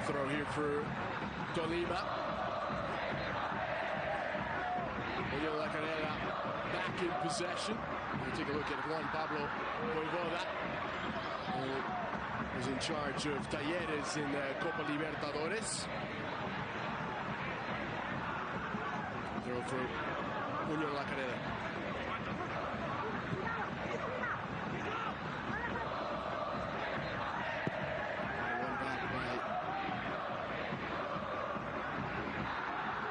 throw here for Tolima. Unión La Calera back in possession. We'll take a look at Juan Pablo Voivoda, who was in charge of Talleres in the Copa Libertadores. Throw for Unión La Calera. One back by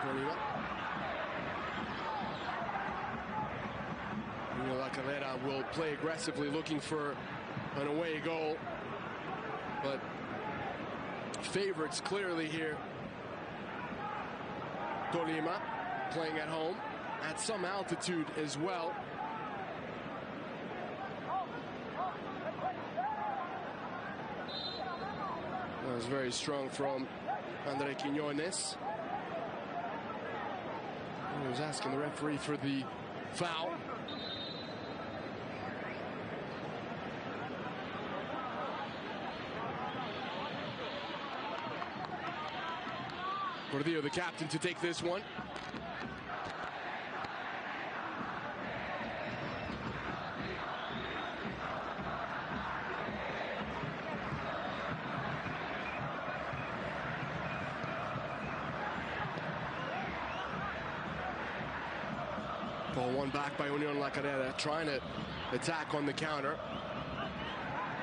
Tolima. Unión La Calera will play aggressively, looking for an away goal, but favorites clearly here. Tolima playing at home at some altitude as well. That was very strong from Andre Quiñones. He was asking the referee for the foul. Gordillo, the captain, to take this one. Ball one back by Unión La Calera, trying to attack on the counter.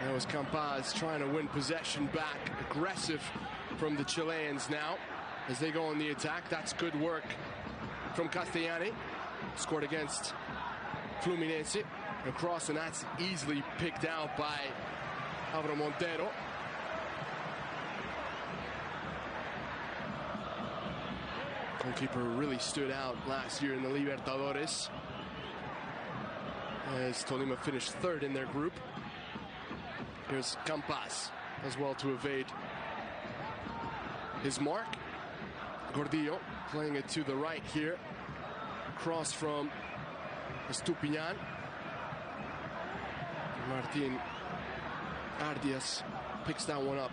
That was Campas trying to win possession back. Aggressive from the Chileans now as they go on the attack. That's good work from Castellani. Scored against Fluminense. Across, and that's easily picked out by Álvaro Montero. Goalkeeper really stood out last year in the Libertadores, as Tolima finished third in their group. Here's Campas as well to evade his mark. Gordillo playing it to the right here. Cross from Estupiñán. Martín Ardias picks that one up.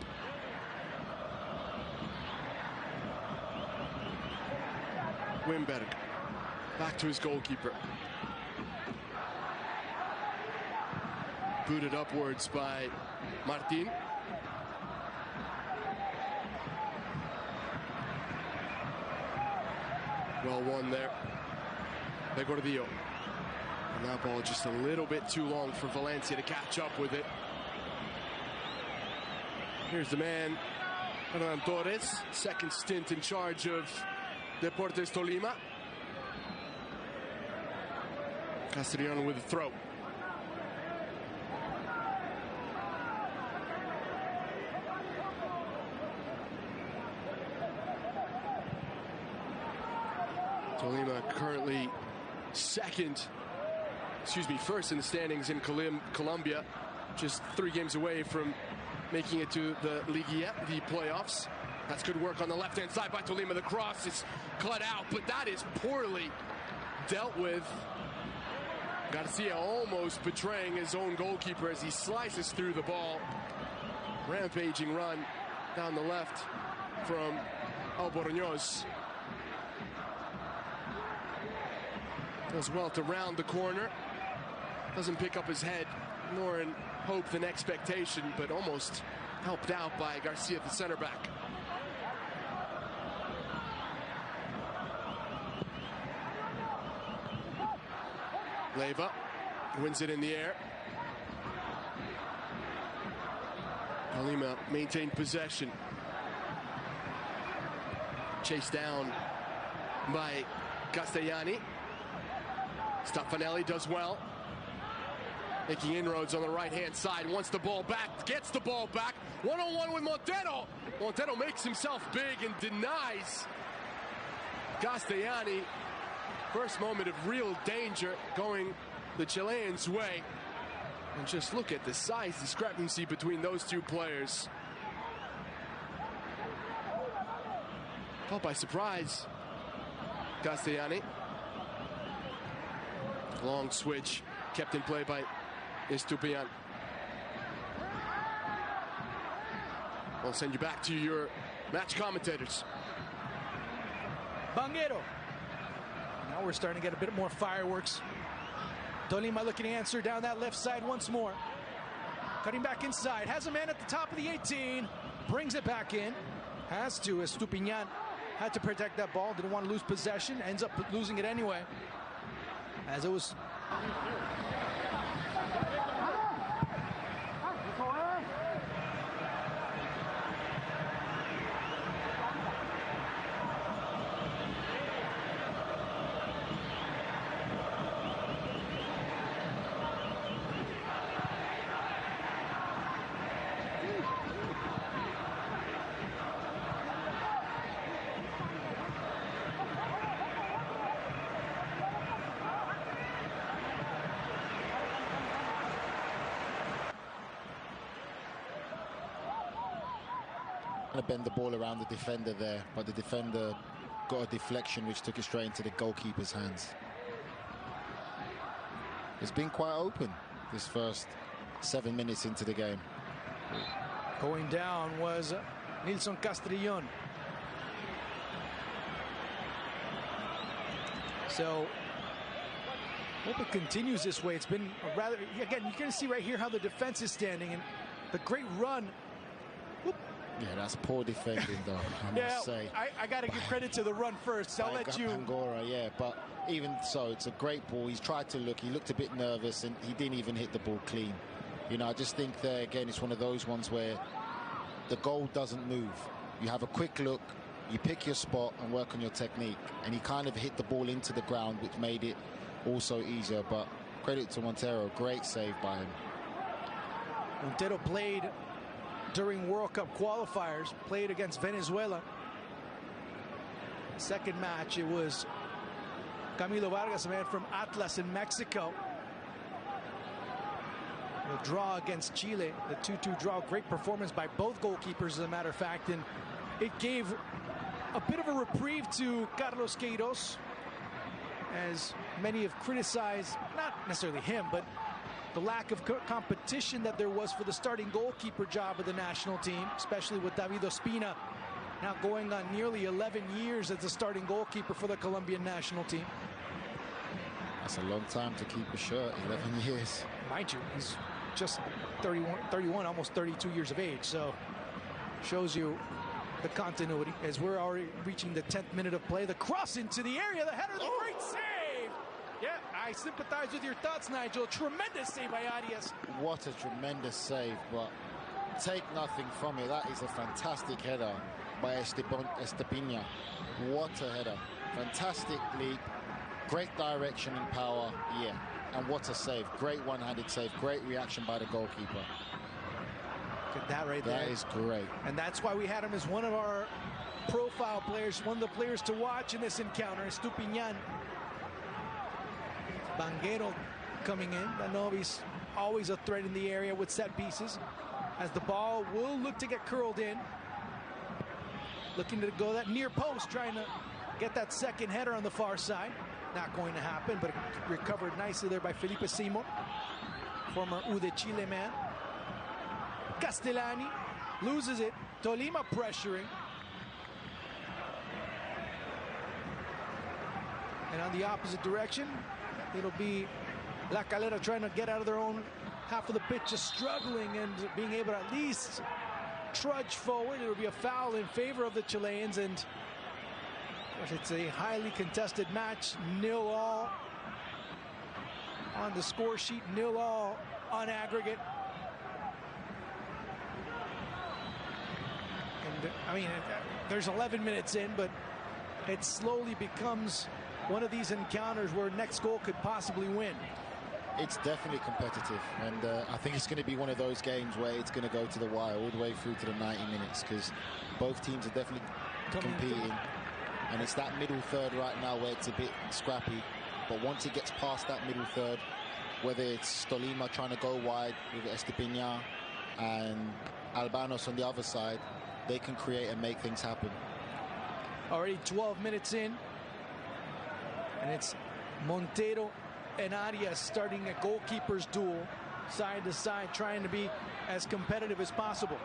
Wimberg back to his goalkeeper. Booted upwards by Martín. Well won there by Gordillo. And that ball just a little bit too long for Valencia to catch up with it. Here's the man, Hernan Torres, second stint in charge of Deportes Tolima. Castellano with a throw. Tolima currently first in the standings in Colombia, just 3 games away from making it to the Liguilla, the playoffs. That's good work on the left-hand side by Tolima. The cross is cut out, but that is poorly dealt with. Garcia almost betraying his own goalkeeper as he slices through the ball. Rampaging run down the left from Albornoz. Does well to round the corner. Doesn't pick up his head, nor in hope than expectation, but almost helped out by Garcia, the center back. Leyva wins it in the air. Tolima maintained possession. Chased down by Castellani. Stefanelli does well, making inroads on the right-hand side. Wants the ball back, gets the ball back. One-on-one with Montero. Montero makes himself big and denies Castellani. First moment of real danger going the Chileans' way. And just look at the size discrepancy between those two players. Caught by surprise, Castellani. Long switch, kept in play by Estupiñán. I'll send you back to your Match commentators. Banguero. Now we're starting to get a bit more fireworks. Tolima looking to answer down that left side once more. Cutting back inside. Has a man at the top of the 18. Brings it back in. Has to. Estupiñán had to protect that ball. Didn't want to lose possession. Ends up losing it anyway. As it was... to bend the ball around the defender there, but the defender got a deflection which took it straight into the goalkeeper's hands. It's been quite open this first 7 minutes into the game. Going down was Nilson Castrillon. So hope it continues this way. It's been a rather, again, you can see right here how the defense is standing, and the great run. Whoop. Yeah, that's poor defending, though, I must say. I got to give credit to the run first. I'll let you. Angora, yeah, but even so, it's a great ball. He's tried to look. He looked a bit nervous, and he didn't even hit the ball clean. You know, I just think there, again, it's one of those ones where the goal doesn't move. You have a quick look, you pick your spot and work on your technique. And he kind of hit the ball into the ground, which made it also easier. But credit to Montero, great save by him. Montero played during World Cup qualifiers, played against Venezuela. Second match, it was Camilo Vargas, a man from Atlas in Mexico. The draw against Chile, the 2-2 draw, great performance by both goalkeepers, as a matter of fact, and it gave a bit of a reprieve to Carlos Queiroz, as many have criticized, not necessarily him, but the lack of competition that there was for the starting goalkeeper job of the national team, especially with David Ospina now going on nearly 11 years as the starting goalkeeper for the Colombian national team. That's a long time to keep a shirt, 11 years. Mind you, he's just 31, almost 32 years of age, so shows you the continuity as we're already reaching the 10th minute of play. The cross into the area, the header, the great save! Yeah, I sympathize with your thoughts, Nigel. Tremendous save by Arias. What a tremendous save, but take nothing from it. That is a fantastic header by Estupiñán. What a header. Fantastic leap, great direction and power, yeah. And what a save. Great one-handed save. Great reaction by the goalkeeper. Look at that right there. That is great. And that's why we had him as one of our profile players, one of the players to watch in this encounter, Estupiñán. Banguero coming in. I know he's always a threat in the area with set pieces, as the ball will look to get curled in. Looking to go that near post, trying to get that second header on the far side. Not going to happen, but recovered nicely there by Felipe Simo, former U de Chile man. Castellani loses it. Tolima pressuring. And on the opposite direction, it'll be La Calera trying to get out of their own half of the pitch, just struggling and being able to at least trudge forward. It'll be a foul in favor of the Chileans, and it's a highly contested match. 0-0 on the score sheet, 0-0 on aggregate. And I mean, there's 11 minutes in, but it slowly becomes one of these encounters where next goal could possibly win. It's definitely competitive, and I think it's going to be one of those games where it's going to go to the wire all the way through to the 90 minutes, because both teams are definitely competing. And it's that middle third right now where it's a bit scrappy. But once it gets past that middle third, whether it's Tolima trying to go wide with Estupiñán and Albanos on the other side, they can create and make things happen. Already 12 minutes in, and it's Montero and Arias starting a goalkeeper's duel, side to side, trying to be as competitive as possible.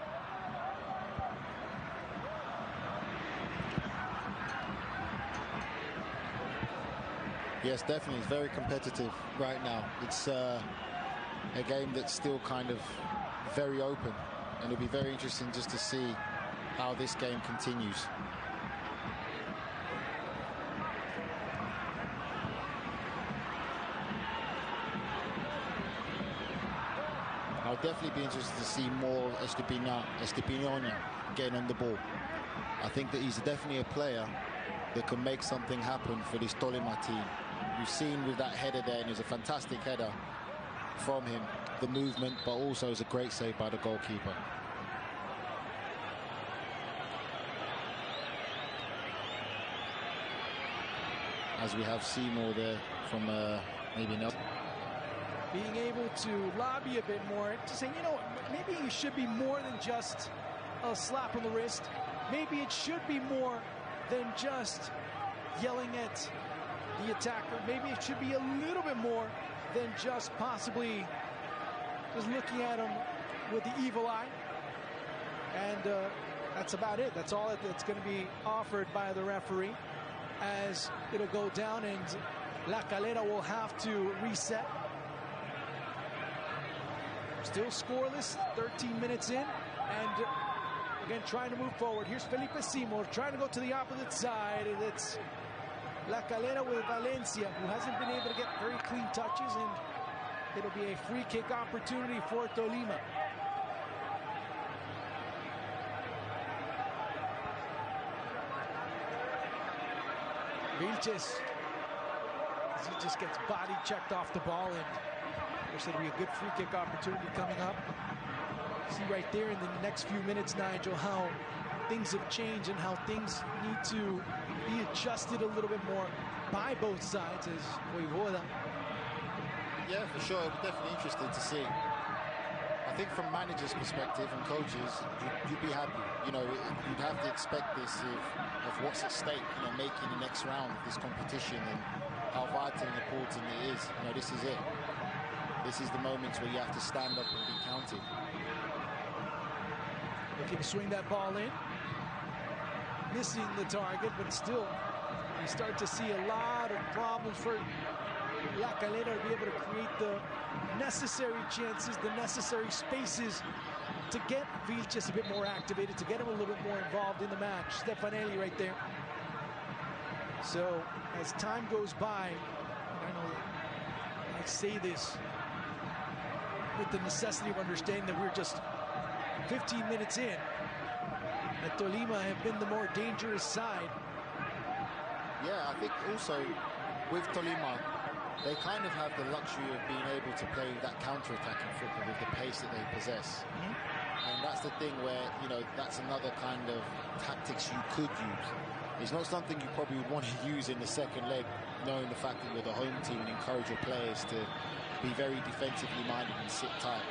Yes, definitely. It's very competitive right now. It's a game that's still kind of very open, and it'll be very interesting just to see how this game continues. I'll definitely be interested to see more Estepiniana getting on the ball. I think that he's definitely a player that can make something happen for this Tolima team. You've seen with that header there, and it's a fantastic header from him, the movement, but also it's a great save by the goalkeeper. As we have Seymour there from maybe no. Being able to lobby a bit more, to say, you know, maybe it should be more than just a slap on the wrist. Maybe it should be more than just yelling at the attacker. Maybe it should be a little bit more than just possibly just looking at him with the evil eye. And that's about it. That's all that's going to be offered by the referee, as it'll go down and La Calera will have to reset. Still scoreless, 13 minutes in, and again trying to move forward. Here's Felipe Seymour trying to go to the opposite side. It's La Calera with Valencia, who hasn't been able to get very clean touches, and it'll be a free kick opportunity for Tolima. Vilches, as he just gets body checked off the ball, and there's going to be a good free kick opportunity coming up. See right there in the next few minutes, Nigel, how things have changed and how things need to be adjusted a little bit more by both sides, as Voivoda. Yeah, for sure. It'll be definitely interesting to see. I think from managers' perspective and coaches, you'd be happy. You know, you'd have to expect this of what's at stake, you know, making the next round of this competition and how vital and important it is. You know, this is it. This is the moments where you have to stand up and be counted. Looking to swing that ball in. Missing the target, but still, you start to see a lot of problems for La Calera to be able to create the necessary chances, the necessary spaces to get Vilches a bit more activated, to get him a little bit more involved in the match. Stefanelli right there. So as time goes by, and I know I say this with the necessity of understanding that we're just 15 minutes in, that Tolima have been the more dangerous side. Yeah, I think also with Tolima, they kind of have the luxury of being able to play that counter-attacking football with the pace that they possess. And that's the thing where, you know, that's another kind of tactics you could use. It's not something you probably would want to use in the second leg, knowing the fact that you're the home team, and encourage your players to be very defensively minded and sit tight.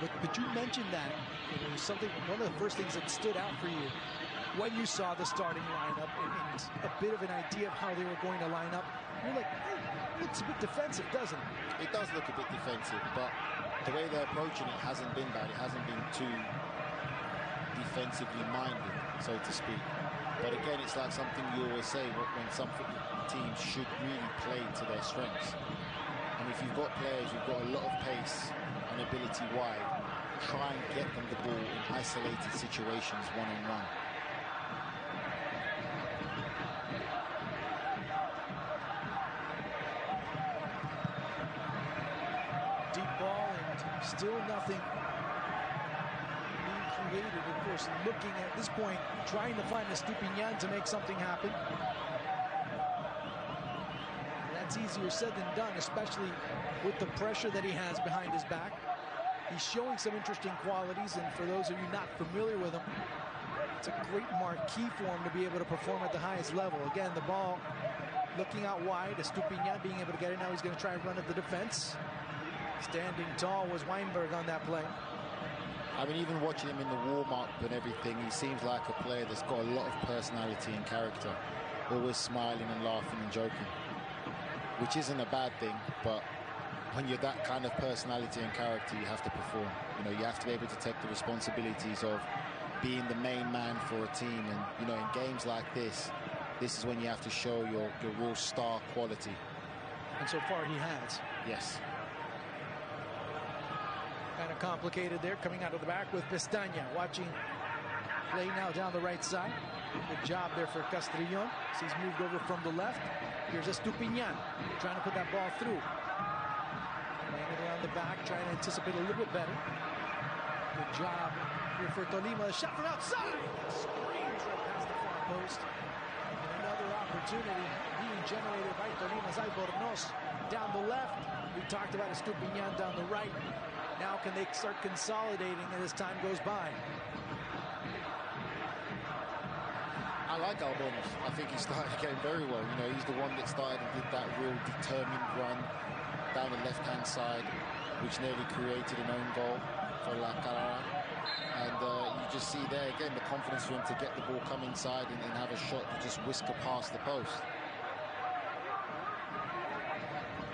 But you mentioned that it was one of the first things that stood out for you when you saw the starting lineup and a bit of an idea of how they were going to line up. You're like, hey, it looks a bit defensive, doesn't it? It does look a bit defensive, but the way they're approaching it hasn't been bad. It hasn't been too defensively minded, so to speak. But again, it's like something you always say when some football teams should really play to their strengths. And if you've got players who've got a lot of pace and ability wide, try and get them the ball in isolated situations one-on-one. Deep ball and still nothing being created. Of course, looking at this point, trying to find Estepiniana to make something happen. That's easier said than done, especially with the pressure that he has behind his back. He's showing some interesting qualities, and for those of you not familiar with him, it's a great marquee for him to be able to perform at the highest level. Again, the ball looking out wide, Estepiniana being able to get it. Now he's going to try and run at the defense. Standing tall was Weinberg on that play. I mean, even watching him in the warm-up and everything, he seems like a player that's got a lot of personality and character. Always smiling and laughing and joking, which isn't a bad thing, but when you're that kind of personality and character, you have to perform. You know, you have to be able to take the responsibilities of being the main man for a team. And, you know, in games like this is when you have to show your real star quality. And so far he has. Yes. Kind of complicated there, coming out of the back with Pestaña. Watching play now down the right side. Good job there for Castrillon. He's moved over from the left. Here's Estupiñán trying to put that ball through. Laying it around the back, trying to anticipate a little bit better. Good job here for Tolima. The shot from outside. Screams right past the far post. And another opportunity being generated by Tolima's Albornoz down the left. We talked about Estupiñán down the right. Now can they start consolidating as time goes by? I like Albornoz. I think he started the game very well. You know, he's the one that started and did that real determined run down the left-hand side, which nearly created an own goal for La Calera. And you just see there again the confidence for him to get the ball, come inside and have a shot to just whisk it past the post.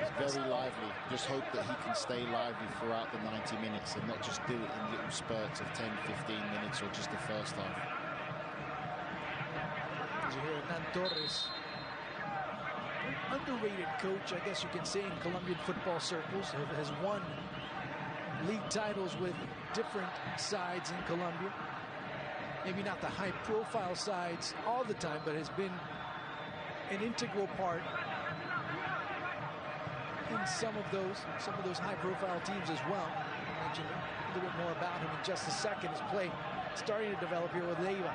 It's very lively. Just hope that he can stay lively throughout the 90 minutes and not just do it in little spurts of 10, 15 minutes or just the first half. As you hear Hernan Torres, an underrated coach, I guess you can say, in Colombian football circles, has won league titles with different sides in Colombia. Maybe not the high-profile sides all the time, but has been an integral part in some of those high-profile teams as well. I'll mention a little bit more about him in just a second. His play starting to develop here with Leiva.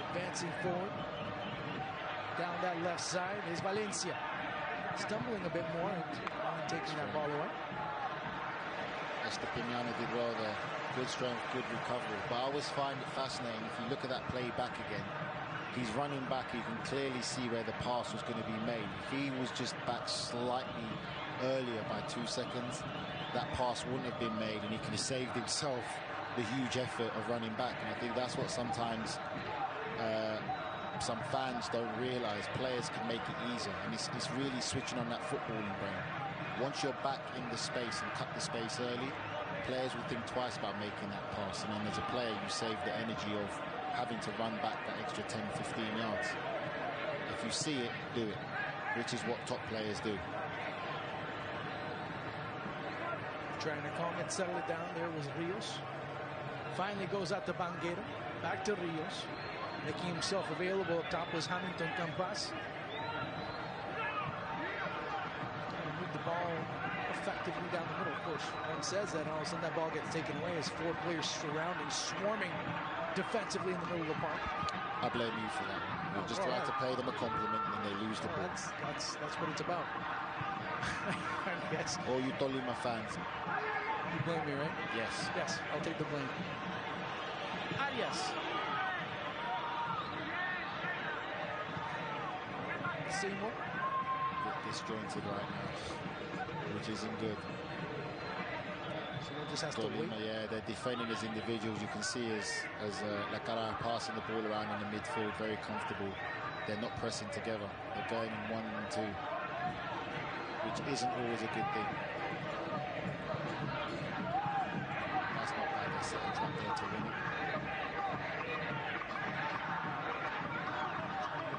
Advancing forward. Down that left side is Valencia. Stumbling a bit more and taking that ball away. Estupiñán did well there. Good strength, good recovery. But I always find it fascinating, if you look at that play back again, he's running back, you can clearly see where the pass was going to be made. If he was just back slightly earlier by 2 seconds, that pass wouldn't have been made and he could have saved himself the huge effort of running back. And I think that's what sometimes some fans don't realize. Players can make it easier, and it's really switching on that footballing brain. Once you're back in the space and cut the space early, players will think twice about making that pass, and then as a player you save the energy of having to run back that extra 10, 15 yards. If you see it, do it, which is what top players do. Trying to calm it, settle it down there was Rios. Finally goes out to Banguero, back to Rios. Making himself available up top was Hamilton Campas. Move the ball effectively down the middle. Of course, one says that, and all of a sudden that ball gets taken away as 4 players surrounding, swarming defensively in the middle of the park. I blame you for that. You just try to pay them a compliment and then they lose the ball. That's what it's about. Yes. All you Tolima fans. You blame me, right? Yes. Yes, I'll take the blame. Arias. Seymour. Disjointed right now, which isn't good. Seymour just has to wait. Yeah, they're defending as individuals. You can see as La Calera passing the ball around in the midfield, very comfortable. They're not pressing together. They're going in 1 and 2, which isn't always a good thing. That's not bad. They're setting up there to win it.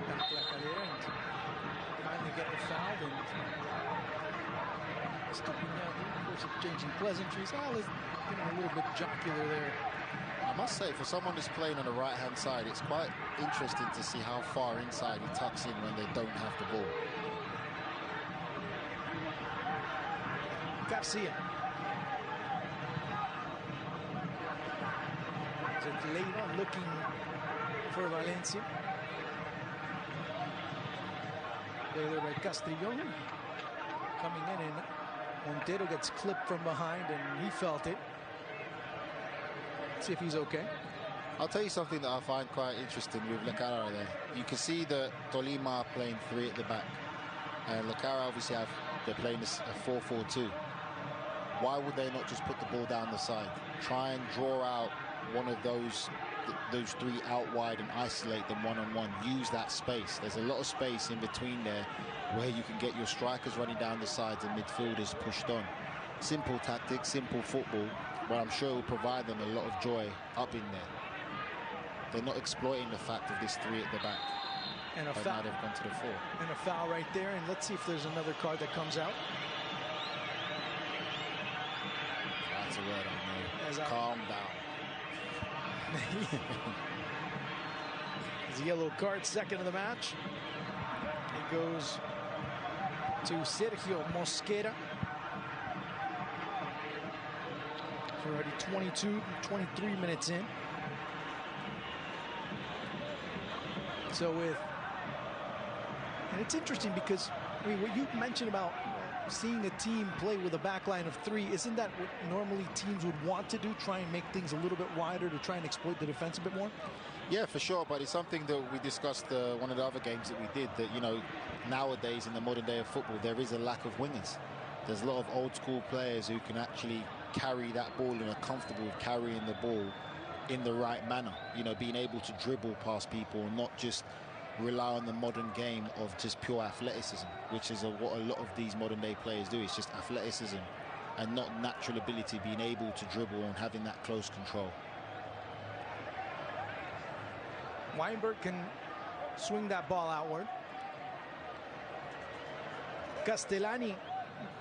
Back La Calera and finally getting fouled, and Estupiñán, of course, exchanging pleasantries. It's getting a little bit jocular there. I must say, for someone who's playing on the right-hand side, it's quite interesting to see how far inside he tucks in when they don't have the ball. Garcia. Leiva looking for Valencia. There by Castrillon. Coming in, and Montero gets clipped from behind, and he felt it. Let's see if he's okay. I'll tell you something that I find quite interesting with La Calera there. You can see that Tolima are playing 3 at the back. And La Calera obviously they're playing a 4-4-2. Why would they not just put the ball down the side? Try and draw out one of those 3 out wide and isolate them one-on-one. Use that space. There's a lot of space in between there where you can get your strikers running down the sides and midfielders pushed on. Simple tactics, simple football, but I'm sure it will provide them a lot of joy up in there. They're not exploiting the fact of this 3 at the back. And a but foul. now they've gone to the 4. And a foul right there. And let's see if there's another card that comes out. That's a word I know. Calm down. It's a yellow card, second of the match. It goes to Sergio Mosquera. We're already 23 minutes in. So and it's interesting because, I mean, what you mentioned about seeing a team play with a back line of 3, isn't that what normally teams would want to do? Try and make things a little bit wider to try and exploit the defense a bit more? Yeah, for sure, but it's something that we discussed one of the other games that we did, that, you know, nowadays in the modern day of football, there is a lack of wingers. There's a lot of old school players who can actually carry that ball and are comfortable with carrying the ball in the right manner. You know, being able to dribble past people and not just rely on the modern game of just pure athleticism, which is what a lot of these modern day players do. It's just athleticism and not natural ability, being able to dribble and having that close control. Weinberg can swing that ball outward. Castellani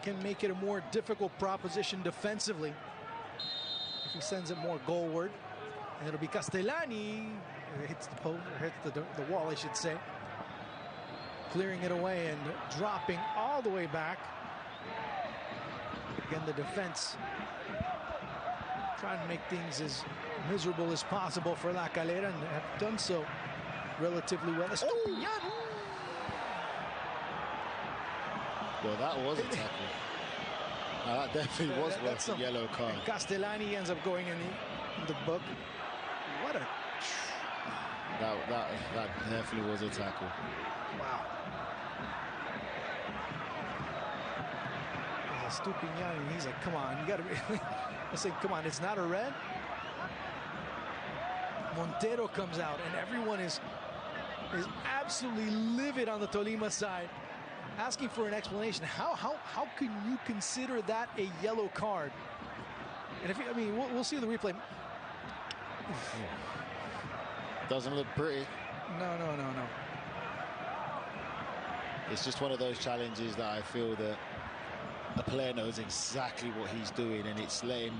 can make it a more difficult proposition defensively if he sends it more goalward. And it'll be Castellani. It hits the post, hits the wall, I should say. Clearing it away and dropping all the way back. Again, the defense trying to make things as miserable as possible for La Calera, and have done so relatively well. Well, that was a tackle. That definitely was worth a yellow card. Castellani ends up going in the book. What a... That definitely was a tackle. Wow. Stupinian, and he's like, come on, you got to be... I say, come on, it's not a red. Montero comes out, and everyone is absolutely livid on the Tolima side, asking for an explanation. How can you consider that a yellow card? And if I mean, we'll see the replay. Doesn't look pretty. No. It's just one of those challenges that I feel that the player knows exactly what he's doing, and it's letting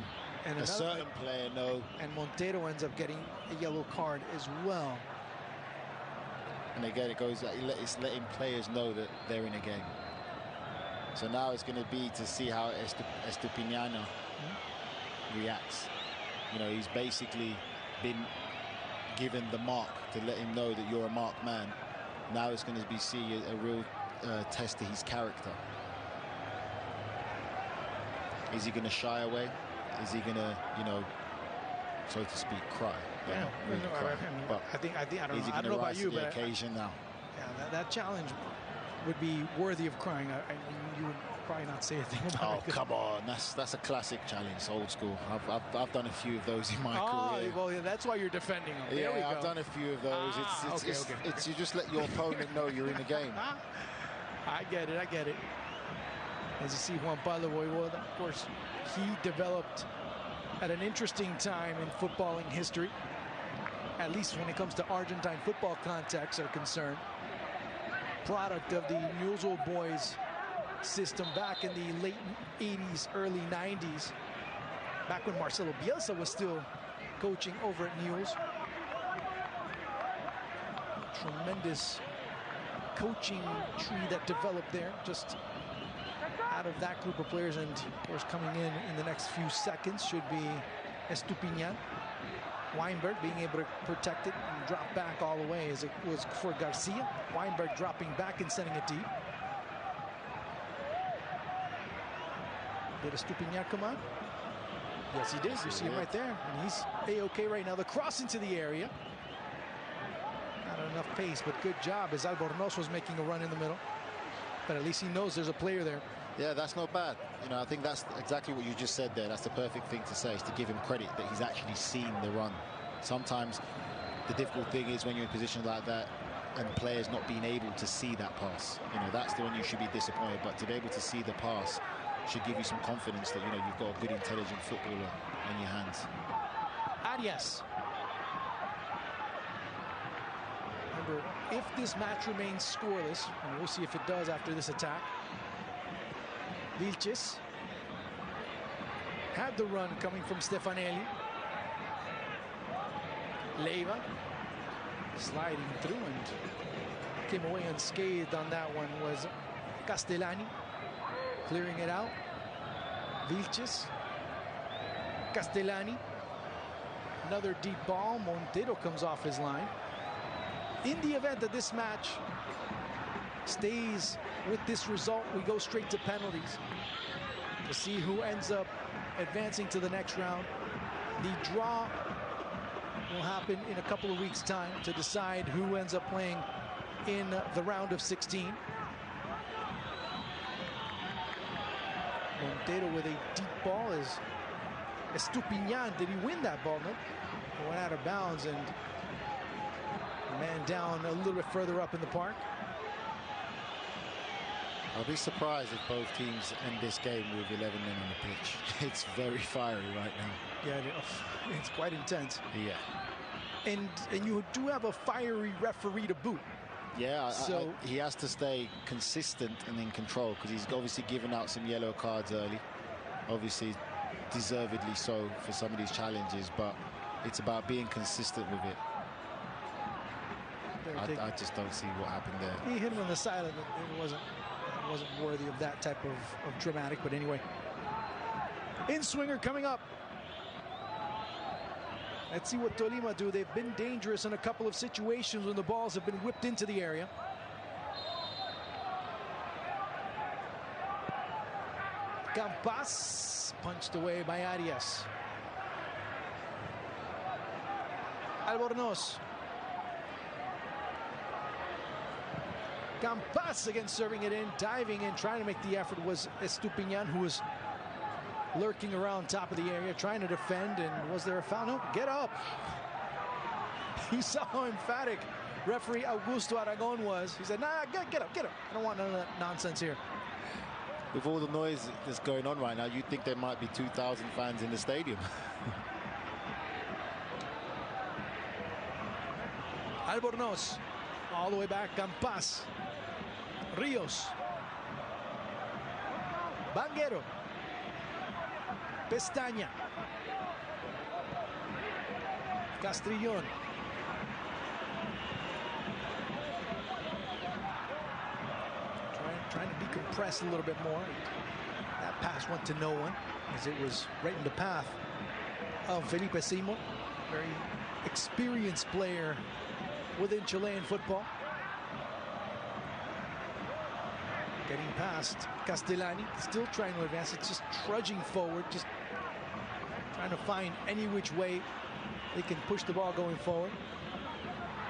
a certain player know. And Montero ends up getting a yellow card as well. And again, it goes, it's letting players know that they're in a game. So now it's going to be to see how Estupiniana reacts. You know, he's basically been given the mark to let him know that you're a marked man. Now it's going to be a real test to his character. Is he going to shy away? Is he going to, you know, so to speak, cry? Yeah, really cry. But I don't is he know. I don't know about you, but occasion now? Yeah, that challenge would be worthy of crying. You would probably not say a thing about it. Oh, come on, that's a classic challenge, old school. I've done a few of those in my career. Well, yeah, that's why you're defending them. Yeah, I've done a few of those. It's you just let your opponent know you're in the game. I get it. As you see, Juan Pablo Voivoda, of course, he developed at an interesting time in footballing history, at least when it comes to Argentine football contexts are concerned. Product of the Newell's Old Boys system back in the late 80s, early 90s, back when Marcelo Bielsa was still coaching over at Newell's. Tremendous coaching tree that developed there, just out of that group of players. And of course, coming in the next few seconds should be Estupinian. Weinberg being able to protect it and drop back all the way as it was for Garcia. Weinberg dropping back and sending it deep. Did Estupinian come on? Yes, he did. You see him right there. And he's A-OK right now. The cross into the area. Not enough pace, but good job as Albornoz was making a run in the middle. But at least he knows there's a player there. Yeah, that's not bad. You know, I think that's exactly what you just said there. That's the perfect thing to say, is to give him credit that he's actually seen the run. Sometimes the difficult thing is when you're in positions like that and players not being able to see that pass. You know, that's the one you should be disappointed. But to be able to see the pass should give you some confidence that, you know, you've got a good, intelligent footballer in your hands. Arias. remember, if this match remains scoreless, and we'll see if it does after this attack, Vilches had the run coming from Stefanelli. Leiva sliding through and came away unscathed on that one was Castellani, clearing it out. Vilches, Castellani, another deep ball. Montero comes off his line. In the event that this match stays with this result, we go straight to penalties to see who ends up advancing to the next round. The draw will happen in a couple of weeks' time to decide who ends up playing in the round of 16. Montero with a deep ball is Estupiñán. Did he win that ball? No, it went out of bounds, and the man down a little bit further up in the park. I'll be surprised if both teams end this game with 11 men on the pitch. It's very fiery right now. Yeah, it's quite intense. Yeah. And you do have a fiery referee to boot. Yeah, so he has to stay consistent and in control, because he's obviously given out some yellow cards early. Obviously, deservedly so for some of these challenges, but it's about being consistent with it. I just don't see what happened there. He hit him on the side of it. It wasn't worthy of that type of dramatic, but anyway. In-swinger coming up. Let's see what Tolima do. They've been dangerous in a couple of situations when the balls have been whipped into the area. Campas punched away by Arias. Albornoz. Campas again serving it in, diving in, trying to make the effort was Estupiñán, who was lurking around top of the area, trying to defend. And was there a foul? No, get up. You saw how emphatic referee Augusto Aragon was. He said, nah, get up. I don't want none of that nonsense here. With all the noise that's going on right now, you'd think there might be 2,000 fans in the stadium. Albornoz, all the way back, Campas. Rios. Banguero. Pestaña. Castrillón. Trying to decompress a little bit more. That pass went to no one, as it was right in the path of Felipe Simo, very experienced player within Chilean football. Getting past Castellani, still trying to advance. It's just trudging forward, just trying to find any which way they can push the ball going forward.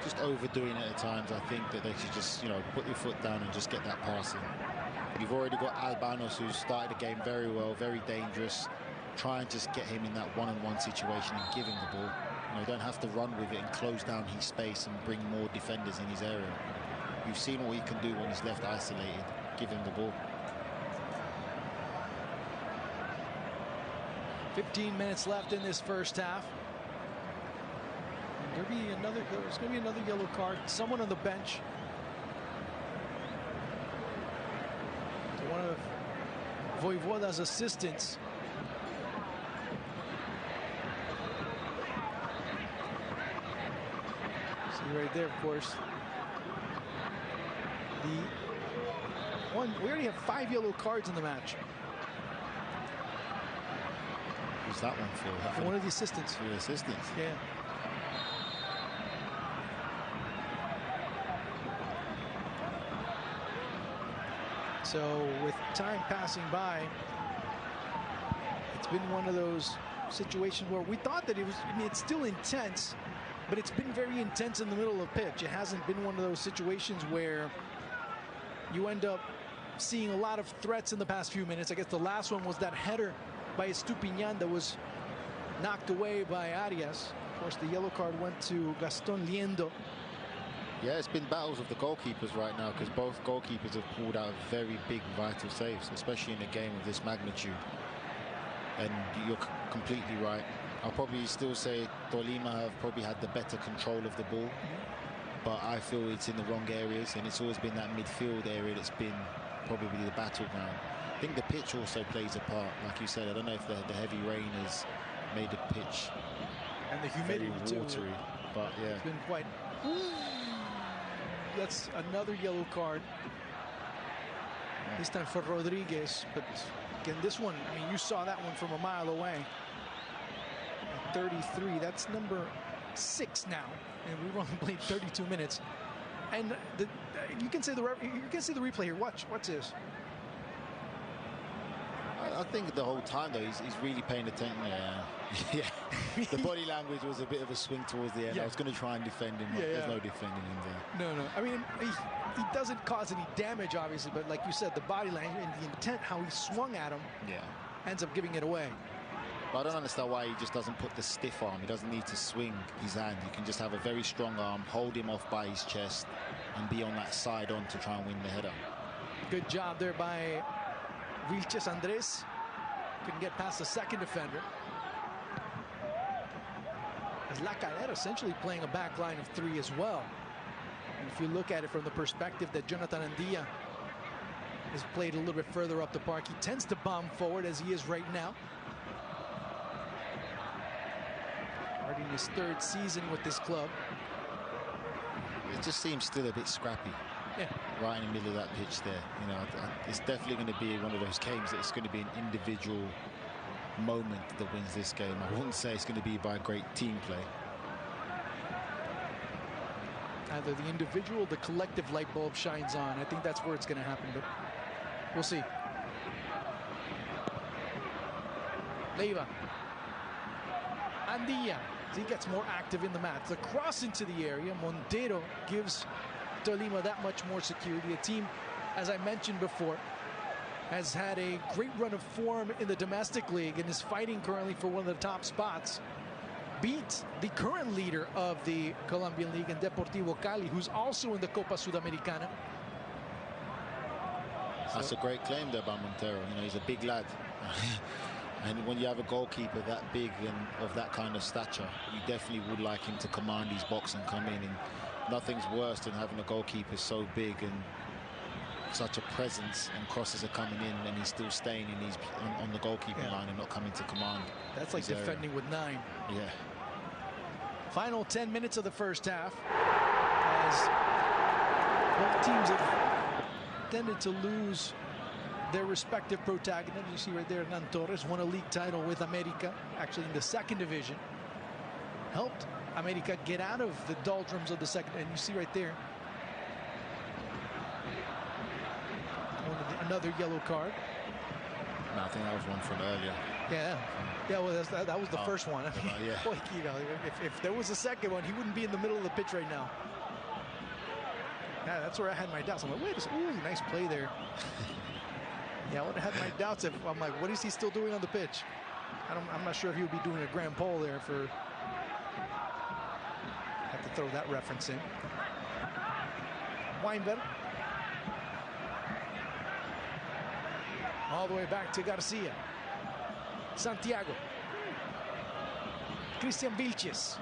Just overdoing it at times. I think that they should just, put your foot down and just get that pass in. You've already got Albanos, who's started the game very well, very dangerous. Try and just get him in that one-on-one situation and give him the ball. You don't have to run with it and close down his space and bring more defenders in his area. You've seen what he can do when he's left isolated. Give him the ball. 15 minutes left in this first half. There's going to be another yellow card. Someone on the bench. One of Voivoda's assistants. See right there, of course. We already have 5 yellow cards in the match. Who's that one for? One of the assistants. For the assistants? Yeah. So with time passing by, it's been one of those situations where we thought that it's still intense, but it's been very intense in the middle of the pitch. It hasn't been one of those situations where you end up seeing a lot of threats in the past few minutes. I guess the last one was that header by Estupiñán that was knocked away by Arias. Of course, the yellow card went to Gaston Liendo. Yeah, it's been battles of the goalkeepers right now, because both goalkeepers have pulled out very big, vital saves, especially in a game of this magnitude. And you're completely right. I'll probably still say Tolima have probably had the better control of the ball. but I feel it's in the wrong areas, and it's always been that midfield area that's been probably the battleground. I think the pitch also plays a part, like you said. I don't know if the heavy rain has made the pitch and the humidity very watery, but yeah, it's been quite. That's another yellow card. This time for Rodriguez, but again, this one, I mean, you saw that one from a mile away. At 33, that's number 6 now, and we've only played 32 minutes. And you can see the replay here. Watch this. I think the whole time though he's really paying attention. Yeah, the body language was a bit of a swing towards the end. I was going to try and defend him, but there's no defending him there. No. I mean, he doesn't cause any damage, obviously, but like you said, the body language and the intent, how he swung at him, ends up giving it away. But I don't understand why he just doesn't put the stiff arm. He doesn't need to swing his hand. He can just have a very strong arm, hold him off by his chest, and be on that side on to try and win the header. Good job there by Vilches Andres. Couldn't get past the second defender. As La Calera essentially playing a back line of 3 as well. And if you look at it from the perspective that Jonathan Andía has played a little bit further up the park, he tends to bomb forward as he is right now. Starting his 3rd season with this club. It just seems still a bit scrappy. Yeah. Right in the middle of that pitch there. You know, it's definitely going to be one of those games that it's going to be an individual moment that wins this game. I wouldn't say it's going to be by great team play. Either the individual or the collective light bulb shines on. I think that's where it's going to happen, but we'll see. Leiva. Andía. He gets more active in the match. The cross into the area. Montero gives Tolima that much more security. A team, as I mentioned before, has had a great run of form in the domestic league and is fighting currently for one of the top spots. Beat the current leader of the Colombian League in Deportivo Cali, who's also in the Copa Sudamericana. That's a great claim there by Montero. You know, he's a big lad. And when you have a goalkeeper that big and of that kind of stature, you definitely would like him to command his box and come in. And nothing's worse than having a goalkeeper so big and such a presence, and crosses are coming in and he's still staying in his on the goalkeeping line and not coming to command. That's like defending with 9. Yeah. Final 10 minutes of the first half, as both teams have tended to lose their respective protagonists. You see right there, Hernan Torres won a league title with America, actually in the 2nd division. Helped America get out of the doldrums of the 2nd, and you see right there another yellow card. No, I think that was one from earlier. Yeah, well, that was the first one. I mean, boy, you know, if there was a second one, he wouldn't be in the middle of the pitch right now. Yeah, that's where I had my doubts. I'm like, wait a second, ooh, nice play there. Yeah, I would have had my doubts if I'm like, what is he still doing on the pitch? I'm not sure if he would be doing a grand pole there for. Have to throw that reference in. Weinberg. All the way back to Garcia. Santiago. Christian Vilches.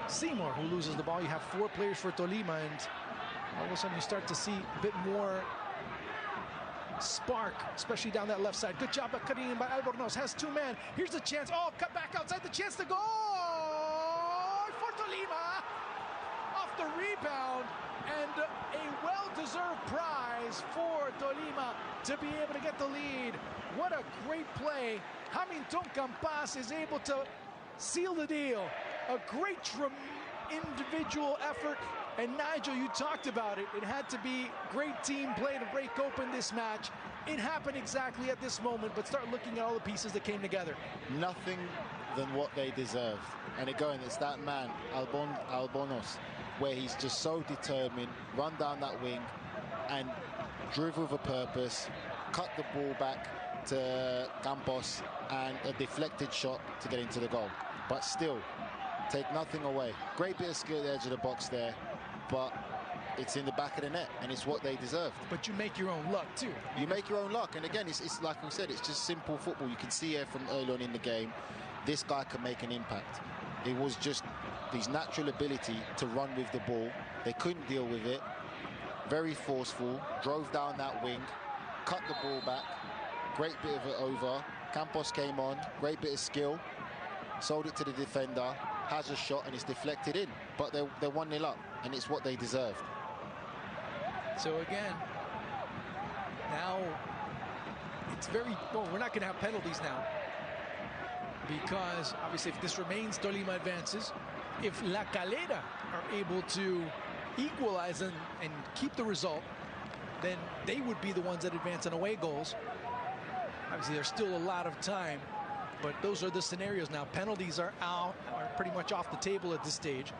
Seymour, who loses the ball. You have 4 players for Tolima, and all of a sudden you start to see a bit more spark, especially down that left side. Good job at cutting in by Albornoz. Has 2 men. Here's the chance. Oh, cut back outside. The chance to go for Tolima. Off the rebound, and a well-deserved prize for Tolima to be able to get the lead. What a great play. Hamilton Campas is able to seal the deal. A great individual effort. And Nigel, you talked about it. It had to be great team play to break open this match. It happened exactly at this moment, but start looking at all the pieces that came together. Nothing than what they deserve. And again, it's that man, Albornoz, where he's just so determined, run down that wing and driven with a purpose, cut the ball back to Campos, and a deflected shot to get into the goal. But still, take nothing away. Great bit of skill at the edge of the box there, but it's in the back of the net, and it's what they deserved. But you make your own luck too. You make your own luck, and again, it's like we said, it's just simple football. You can see here from early on in the game, this guy can make an impact. It was just his natural ability to run with the ball. They couldn't deal with it. Very forceful, drove down that wing, cut the ball back, great bit of it over. Campos came on, great bit of skill, sold it to the defender, has a shot and it's deflected in. But they're 1-0 up, and it's what they deserved. So again, now it's very, well, we're not going to have penalties now, because obviously if this remains, Tolima advances. If La Calera are able to equalize and keep the result, then they would be the ones that advance on away goals. Obviously there's still a lot of time, but those are the scenarios now. Penalties are out, are pretty much off the table at this stage.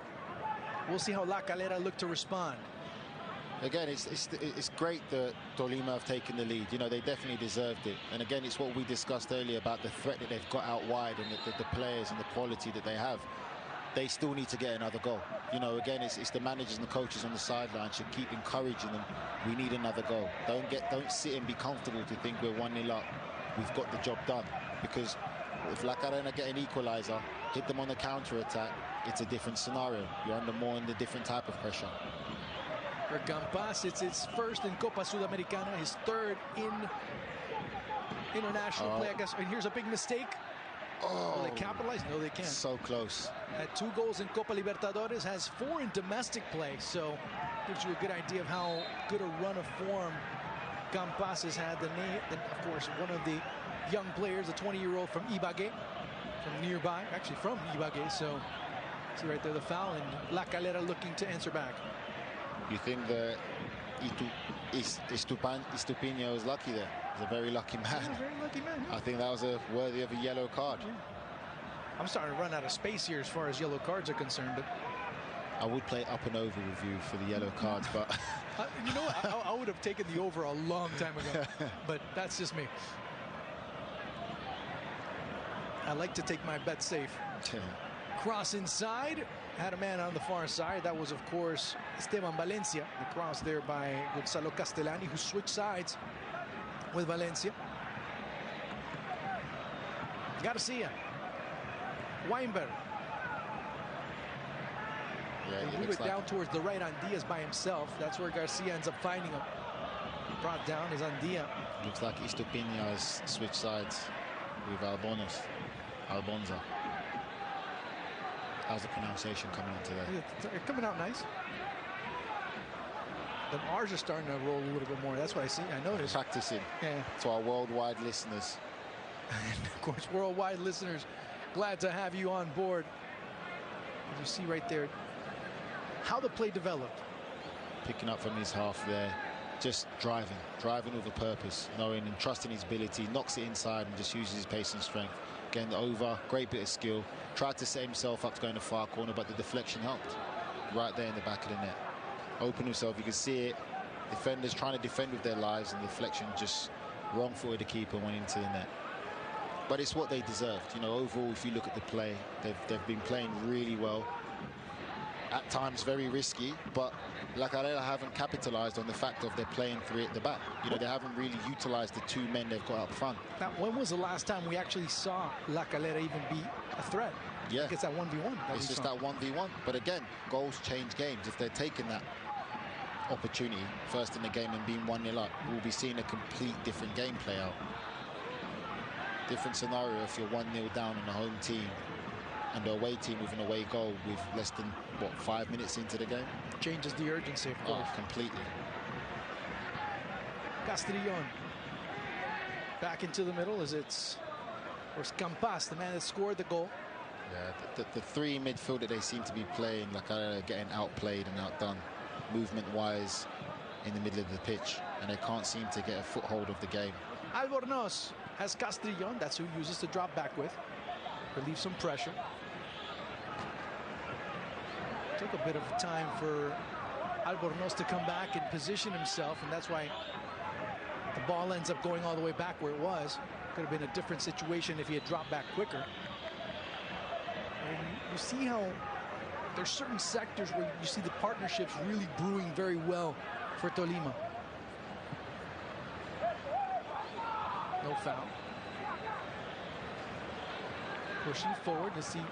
We'll see how La Calera look to respond. Again, it's great that Tolima have taken the lead. You know, they definitely deserved it. And again, it's what we discussed earlier about the threat that they've got out wide and the players and the quality that they have. They still need to get another goal. You know, again, it's the managers and the coaches on the sideline should keep encouraging them. We need another goal. Don't sit and be comfortable to think we're 1-0 up. We've got the job done. Because if La Calera get an equaliser, hit them on the counter-attack, it's a different scenario. You're under more in the different type of pressure. For Campas, it's his first in Copa Sudamericana, his third in international play, I guess. And here's a big mistake. Will they capitalize? No, they can't. So close. Had 2 goals in Copa Libertadores, has 4 in domestic play, so gives you a good idea of how good a run of form Campas has had. Then, of course, one of the young players, a 20-year-old from Ibagué, from nearby, actually from Ibagué. So see right there the foul, and La Calera looking to answer back. You think that Estupinho was lucky there? He's a very lucky man. Yeah, very lucky man. Yeah. I think that was worthy of a yellow card. Yeah. I'm starting to run out of space here as far as yellow cards are concerned. But I would play up and over with you for the yellow cards, but you know what? I would have taken the over a long time ago. But that's just me. I like to take my bet safe. Cross inside. Had a man on the far side. That was, of course, Esteban Valencia. The cross there by Gonzalo Castellani, who switched sides with Valencia. Garcia. Weinberg. Yeah, Move it down towards the right on Diaz by himself. That's where Garcia ends up finding him. Brought down is on Diaz. Looks like Estupinho has switched sides with Albonza. How's the pronunciation coming on today? It's coming out nice. The R's are starting to roll a little bit more. That's what I see. I noticed. Practicing. Yeah. To our worldwide listeners. And of course, worldwide listeners, glad to have you on board. As you see right there, how the play developed. Picking up from his half there. Just driving with a purpose, knowing and trusting his ability, knocks it inside and just uses his pace and strength. Again, over, great bit of skill. Tried to set himself up to go in the far corner, but the deflection helped. Right there in the back of the net. Open himself, you can see it. Defenders trying to defend with their lives, and the deflection just wrong-footed the keeper, went into the net. But it's what they deserved. You know, overall, if you look at the play, they've been playing really well. At times very risky, but La Calera haven't capitalized on the fact of they're playing 3 at the back. You know, they haven't really utilized the 2 men they've got up front. Now, when was the last time we actually saw La Calera even be a threat? Yeah. It's that 1v1. It's just that 1v1. But again, goals change games. If they're taking that opportunity first in the game and being 1-0 up, we'll be seeing a complete different game play out. Different scenario if you're 1-0 down on the home team and the away team with an away goal with less than, what, 5 minutes into the game? Changes the urgency, of course. Oh, completely. Castellón back into the middle as it's, of course, Campas, the man that scored the goal. Yeah, the 3 in midfield that they seem to be playing, like getting outplayed and outdone, movement-wise, in the middle of the pitch, and they can't seem to get a foothold of the game. Albornoz has Castellón. That's who he uses to drop back with. Relieve some pressure. Took a bit of time for Albornoz to come back and position himself, and that's why the ball ends up going all the way back where it was. Could have been a different situation if he had dropped back quicker. And you see how there's certain sectors where you see the partnerships really brewing very well for Tolima. No foul. Pushing forward to see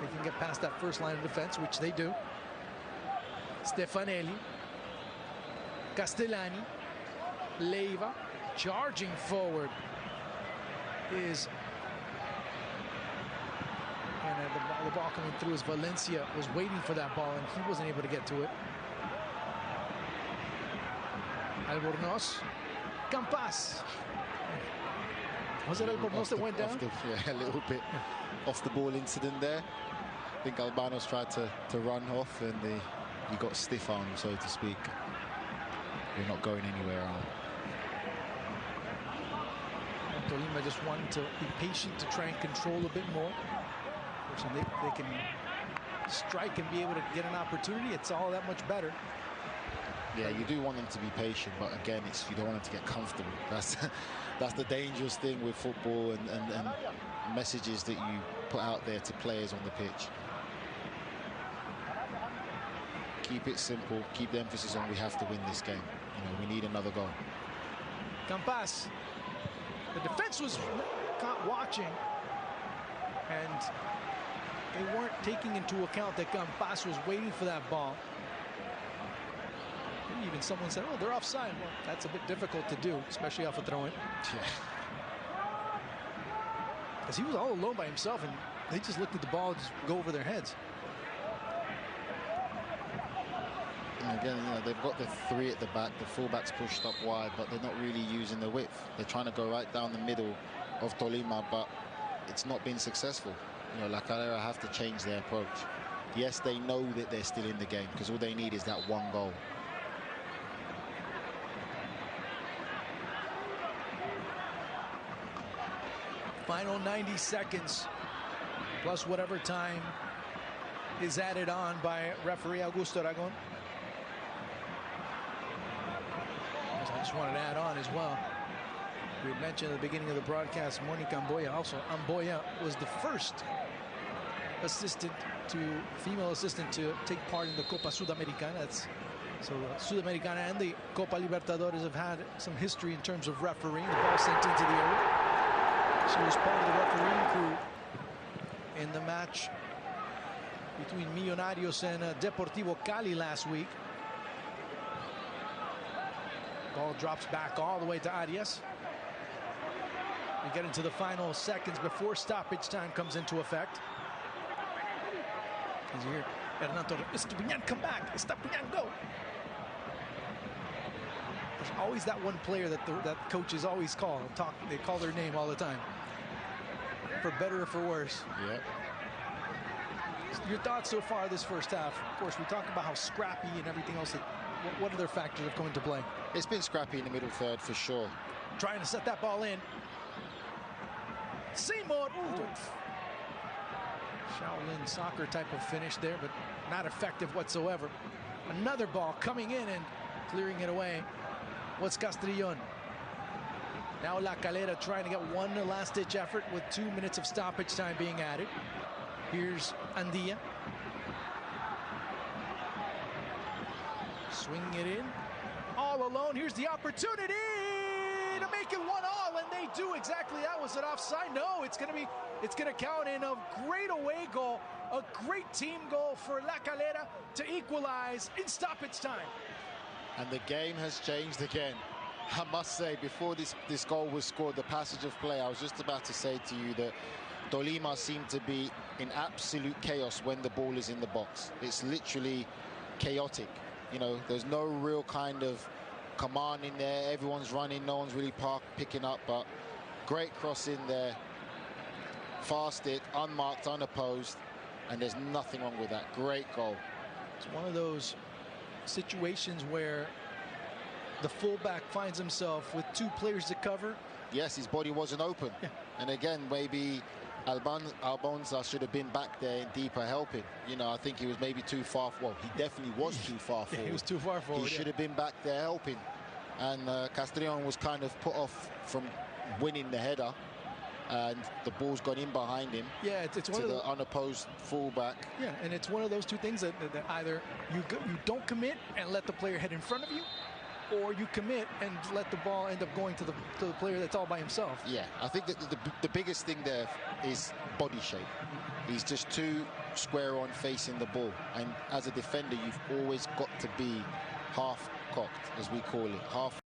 they can get past that first line of defense, which they do. Stefanelli, Castellani, Leiva, charging forward is, and the ball coming through as Valencia was waiting for that ball and he wasn't able to get to it. Albornoz, Campas. Was it Albornoz that went down? Yeah, a little bit off the ball incident there. I think Albornoz tried to run off and he got stiff arm, so to speak. You're not going anywhere on. Tolima just wanting to be patient to try and control a bit more. So they can strike and be able to get an opportunity. It's all that much better. Yeah, you do want them to be patient, but again, you don't want them to get comfortable. That's the dangerous thing with football and messages that you put out there to players on the pitch. Keep it simple. Keep the emphasis on we have to win this game. We need another goal. Campas. The defense was caught watching, and they weren't taking into account that Campas was waiting for that ball. And even someone said, oh, they're offside. Well, that's a bit difficult to do, especially off a throw-in. Yeah. Because he was all alone by himself, and they just looked at the ball and just go over their heads. And again, they've got the three at the back, the fullbacks pushed up wide, but they're not really using the width. They're trying to go right down the middle of Tolima, but it's not been successful. La Calera have to change their approach. Yes, they know that they're still in the game because all they need is that one goal. Final 90 seconds, plus whatever time is added on by referee Augusto Aragon. I just wanted to add on as well. We had mentioned at the beginning of the broadcast, Monica Amboya. Also, Amboya was the first female assistant to take part in the Copa Sudamericana. So Sudamericana and the Copa Libertadores have had some history in terms of refereeing. The ball sent into the area. She was part of the refereeing crew in the match between Millonarios and Deportivo Cali last week. Ball drops back all the way to Arias. We get into the final seconds before stoppage time comes into effect. He's here. Hernando Estupiñán, come back. Estupiñán, go. There's always that one player that coaches always call. They call their name all the time. For better or for worse. Yep. Your thoughts so far this first half? Of course, we talk about how scrappy and everything else. What other factors have come into play? It's been scrappy in the middle third for sure. Trying to set that ball in. Seymour. Shaolin soccer type of finish there, but not effective whatsoever. Another ball coming in and clearing it away. What's Castrillon? Now La Calera trying to get one last-ditch effort with 2 minutes of stoppage time being added. Here's Andia. Swinging it in. All alone. Here's the opportunity to make it 1-1, and they do exactly that. Was it offside? No, it's going to count in a great away goal, a great team goal for La Calera to equalize in stoppage time. And the game has changed again. I must say, before this goal was scored, the passage of play, I was just about to say to you that Tolima seemed to be in absolute chaos when the ball is in the box. It's literally chaotic. There's no real kind of command in there. Everyone's running, no one's really picking up, but great cross in there. Fast stick, unmarked, unopposed, and there's nothing wrong with that. Great goal. It's one of those situations where the fullback finds himself with two players to cover. Yes, his body wasn't open. Yeah. And again, maybe Albonza should have been back there in deeper helping. I think he was maybe too far. Well, he definitely was too far forward. He was too far forward. He should have been back there helping. And Castrillon was kind of put off from winning the header. And the ball's gone in behind him. Yeah, it's one to of the unopposed fullback. Yeah, and it's one of those two things that either you don't commit and let the player head in front of you, or you commit and let the ball end up going to the player that's all by himself. Yeah, I think that the biggest thing there is body shape. He's just too square on facing the ball. And as a defender, you've always got to be half cocked, as we call it, half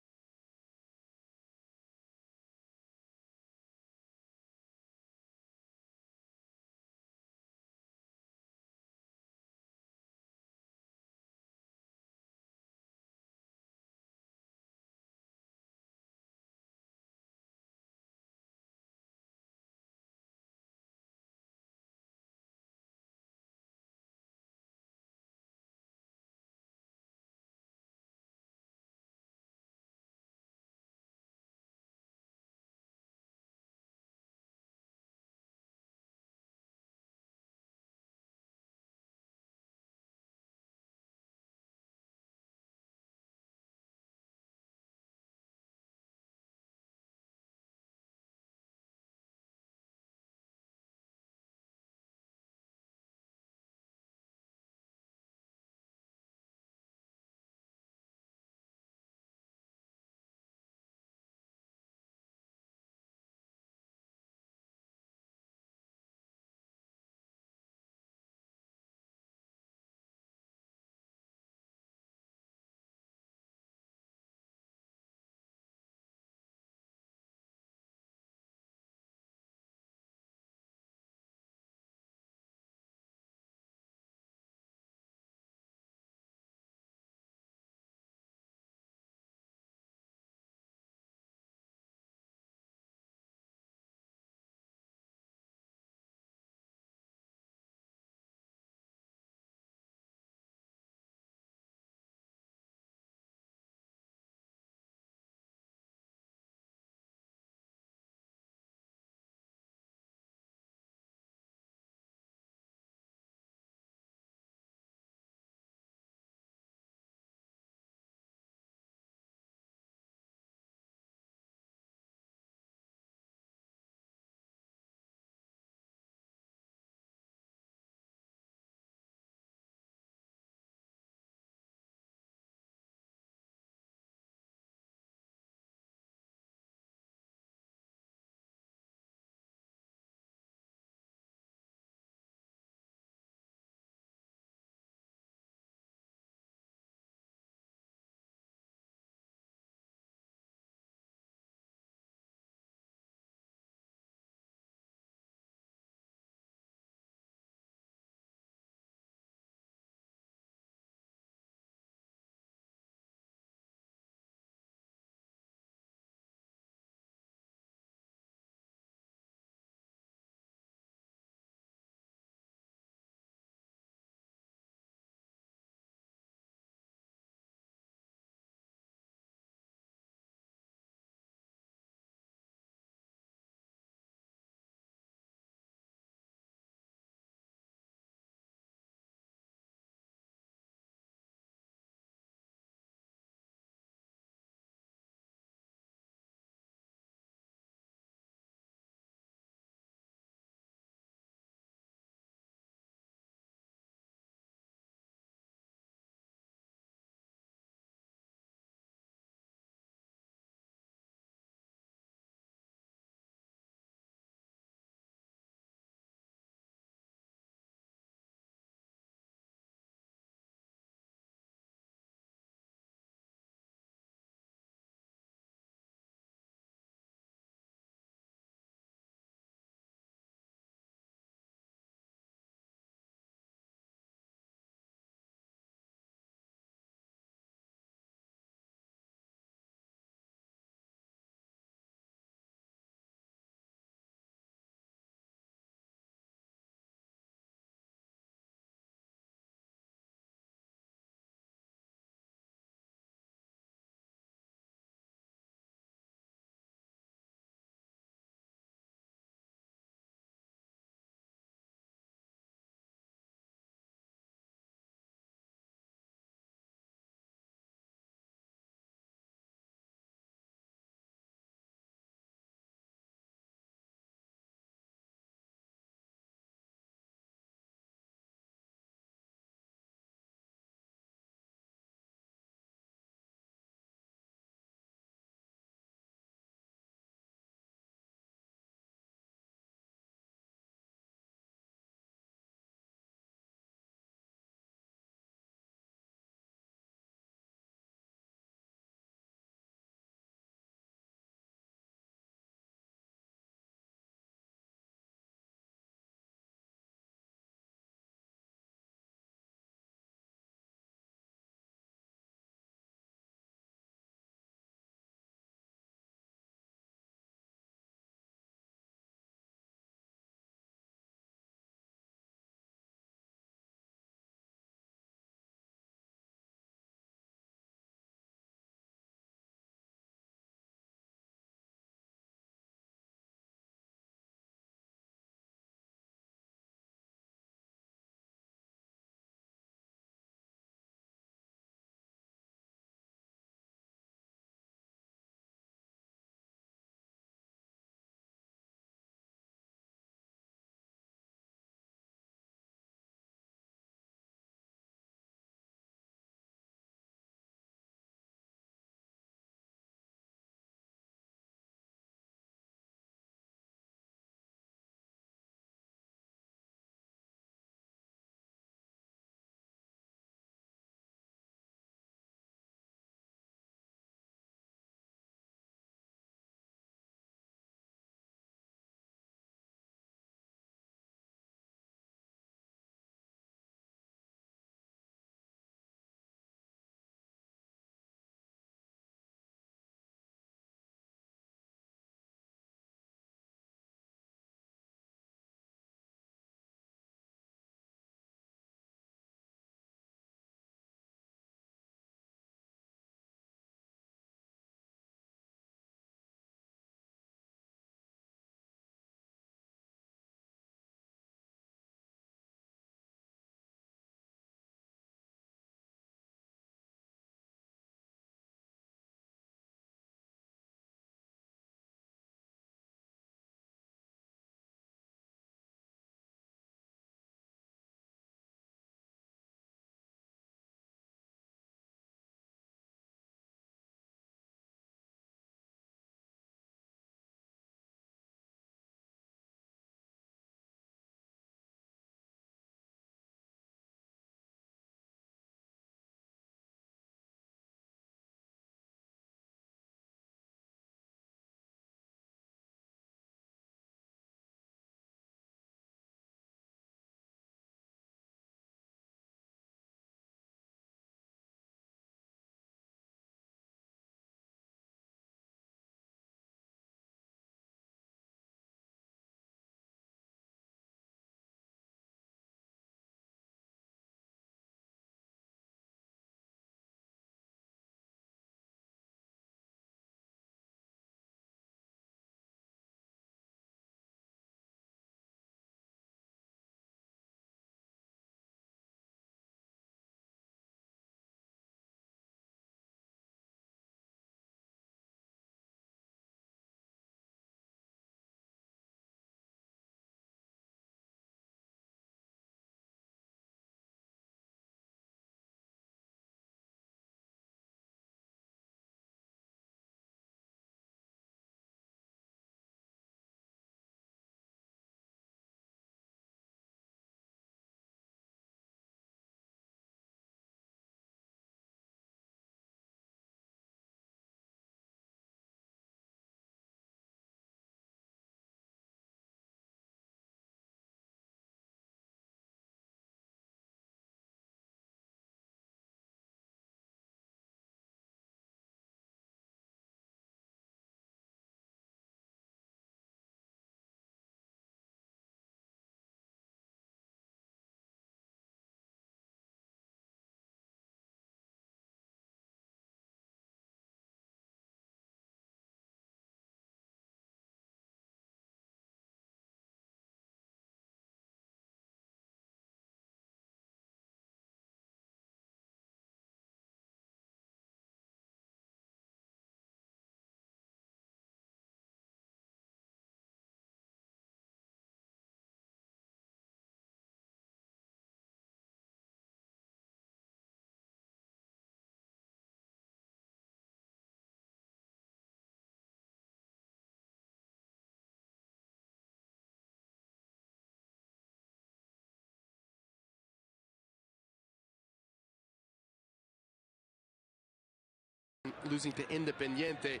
losing to Independiente,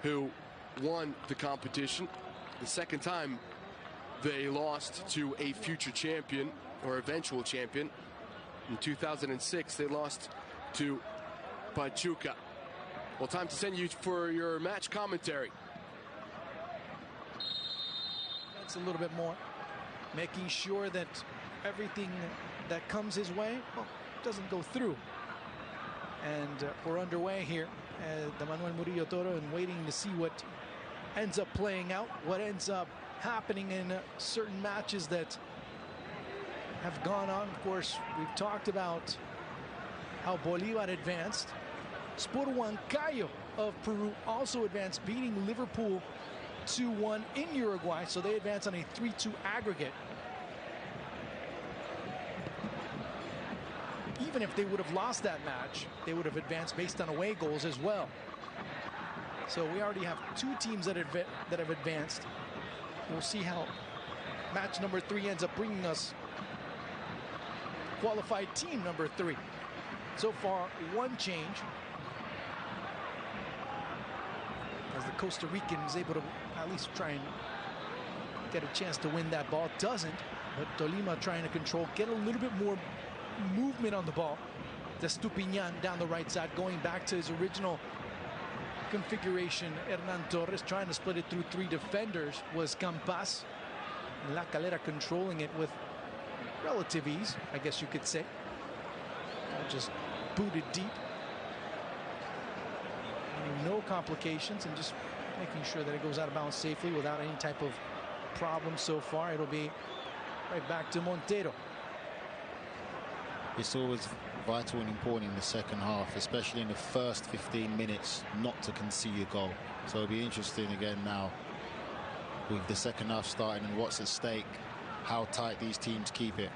who won the competition. The second time they lost to a future champion or eventual champion. In 2006, they lost to Pachuca. Well, time to send you for your match commentary. That's a little bit more. Making sure that everything that comes his way doesn't go through. And we're underway here at the Manuel Murillo Toro and waiting to see what ends up playing out, what ends up happening in certain matches that have gone on. Of course, we've talked about how Bolívar advanced. Sport Huancayo of Peru also advanced, beating Liverpool 2-1 in Uruguay, so they advance on a 3-2 aggregate. Even if they would have lost that match, they would have advanced based on away goals as well. So we already have two teams that have advanced. We'll see how match number 3 ends up bringing us qualified team number 3. So far, one change, as the Costa Rican is able to at least try and get a chance to win that ball. Doesn't, but Tolima trying to control, get a little bit more movement on the ball. The Estupiñán down the right side, going back to his original configuration. Hernan Torres trying to split it through 3 defenders was Campas. La Calera controlling it with relative ease, I guess you could say. Just booted deep. No complications, and just making sure that it goes out of bounds safely without any type of problem so far. It'll be right back to Montero. It's always vital and important in the second half, especially in the first 15 minutes, not to concede a goal. So it'll be interesting again now with the second half starting and what's at stake, how tight these teams keep it.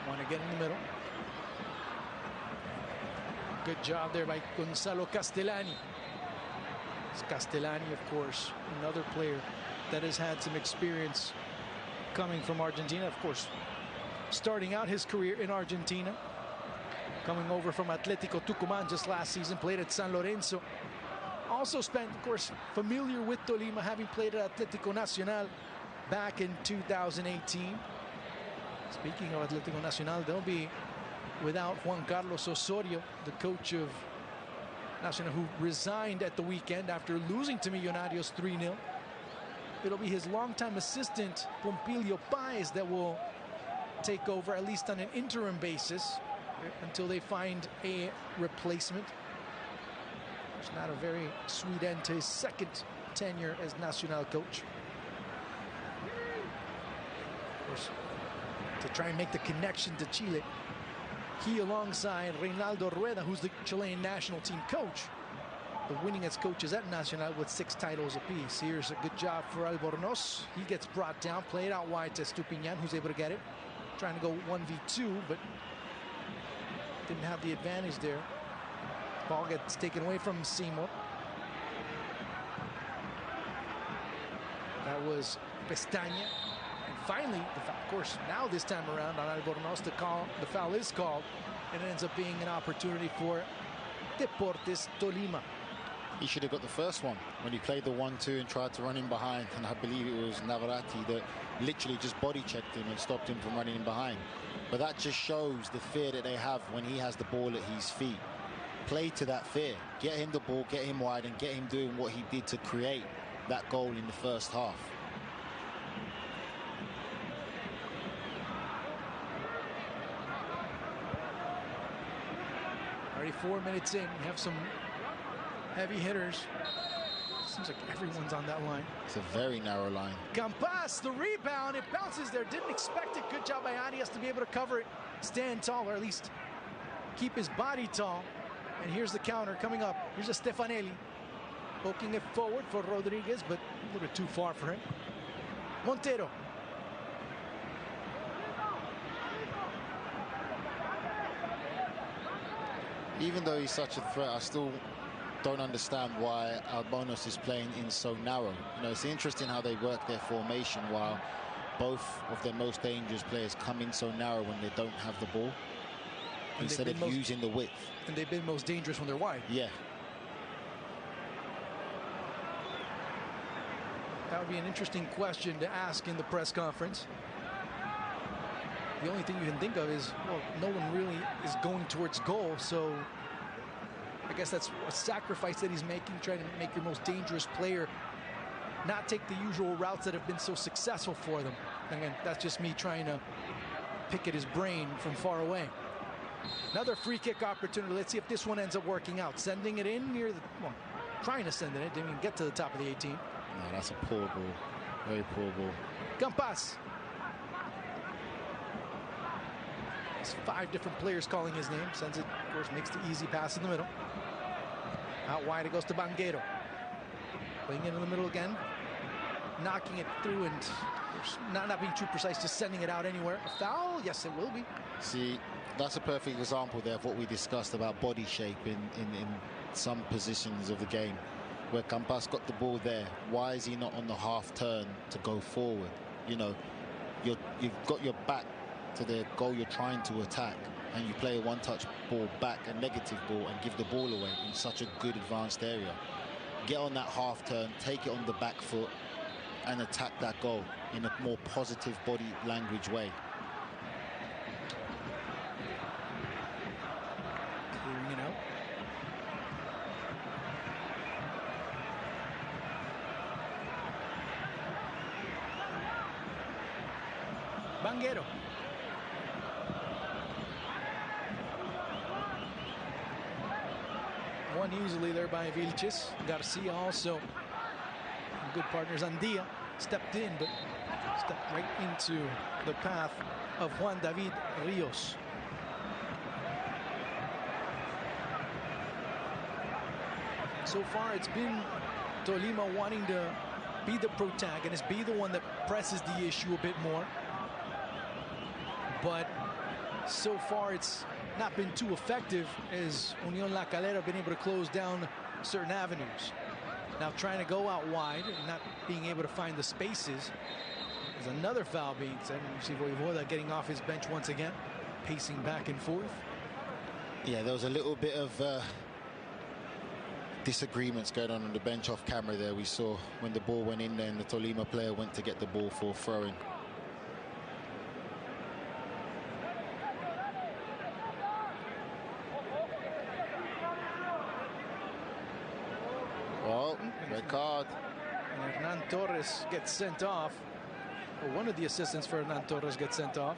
Want to get in the middle. Good job there by Gonzalo Castellani. Castellani, of course, another player that has had some experience coming from Argentina. Of course, starting out his career in Argentina, coming over from Atlético Tucumán just last season, played at San Lorenzo. Also spent, of course, familiar with Tolima, having played at Atlético Nacional back in 2018. Speaking of Atlético Nacional, they'll be without Juan Carlos Osorio, the coach of Nacional, who resigned at the weekend after losing to Millonarios 3-0. It'll be his longtime assistant, Pompilio Páez, that will take over, at least on an interim basis, until they find a replacement. It's not a very sweet end to his second tenure as Nacional coach. Of course, to try and make the connection to Chile, he, alongside Reinaldo Rueda, who's the Chilean national team coach, the winningest coaches at Nacional with 6 titles apiece. Here's a good job for Albornoz. He gets brought down, played out wide to Estupiñán, who's able to get it. Trying to go 1v2, but didn't have the advantage there. Ball gets taken away from Seymour. That was Pestaña. And finally, of course, now this time around on Albornoz, the foul is called, and it ends up being an opportunity for Deportes Tolima. He should have got the first one when he played the 1-2 and tried to run in behind, and I believe it was Navarrete that literally just body checked him and stopped him from running in behind. But that just shows the fear that they have when he has the ball at his feet. Play to that fear. Get him the ball, get him wide, and get him doing what he did to create that goal in the first half. Already 4 minutes in, we have some heavy hitters. Seems like everyone's on that line. It's a very narrow line. Campas, the rebound, it bounces there. Didn't expect it. Good job by Arias to be able to cover it, stand tall, or at least keep his body tall. And here's the counter coming up. Here's a Stefanelli poking it forward for Rodriguez, but a little bit too far for him. Montero. Even though he's such a threat, I still don't understand why Albornoz is playing in so narrow. You know, it's interesting how they work their formation while both of their most dangerous players come in so narrow when they don't have the ball, instead of using the width. And they've been most dangerous when they're wide. Yeah. That would be an interesting question to ask in the press conference. The only thing you can think of is, well, no one really is going towards goal, so I guess that's a sacrifice that he's making, trying to make your most dangerous player not take the usual routes that have been so successful for them. And again, that's just me trying to pick at his brain from far away. Another free kick opportunity. Let's see if this one ends up working out. Sending it in near the, well, trying to send it in. Didn't even get to the top of the 18. No, that's a poor ball. Very poor ball. Campas. There's 5 different players calling his name. Sends it, of course, makes the easy pass in the middle. Out wide it goes to Banguero. Playing it in the middle again. Knocking it through and not being too precise, just sending it out anywhere. A foul? Yes, it will be. See, that's a perfect example there of what we discussed about body shape in some positions of the game. Where Campas got the ball there, why is he not on the half turn to go forward? You know, you've got your back to the goal you're trying to attack, and you play a one-touch ball back, a negative ball, and give the ball away in such a good advanced area. Get on that half turn, take it on the back foot, and attack that goal in a more positive body language way. Clearing it out. Banguero. Won easily there by Vilches. Garcia also. Good partners. Andia stepped in, but stepped right into the path of Juan David Rios. So far, it's been Tolima wanting to be the protagonist, be the one that presses the issue a bit more. But so far, it's not been too effective as Unión La Calera have been able to close down certain avenues. Now trying to go out wide and not being able to find the spaces. There's another foul being said. And you see Voivoda getting off his bench once again, pacing back and forth. Yeah, there was a little bit of disagreements going on the bench off camera there. We saw when the ball went in there and the Tolima player went to get the ball for throwing. Well, red card. And Hernan Torres gets sent off. Or one of the assistants for Hernan Torres gets sent off.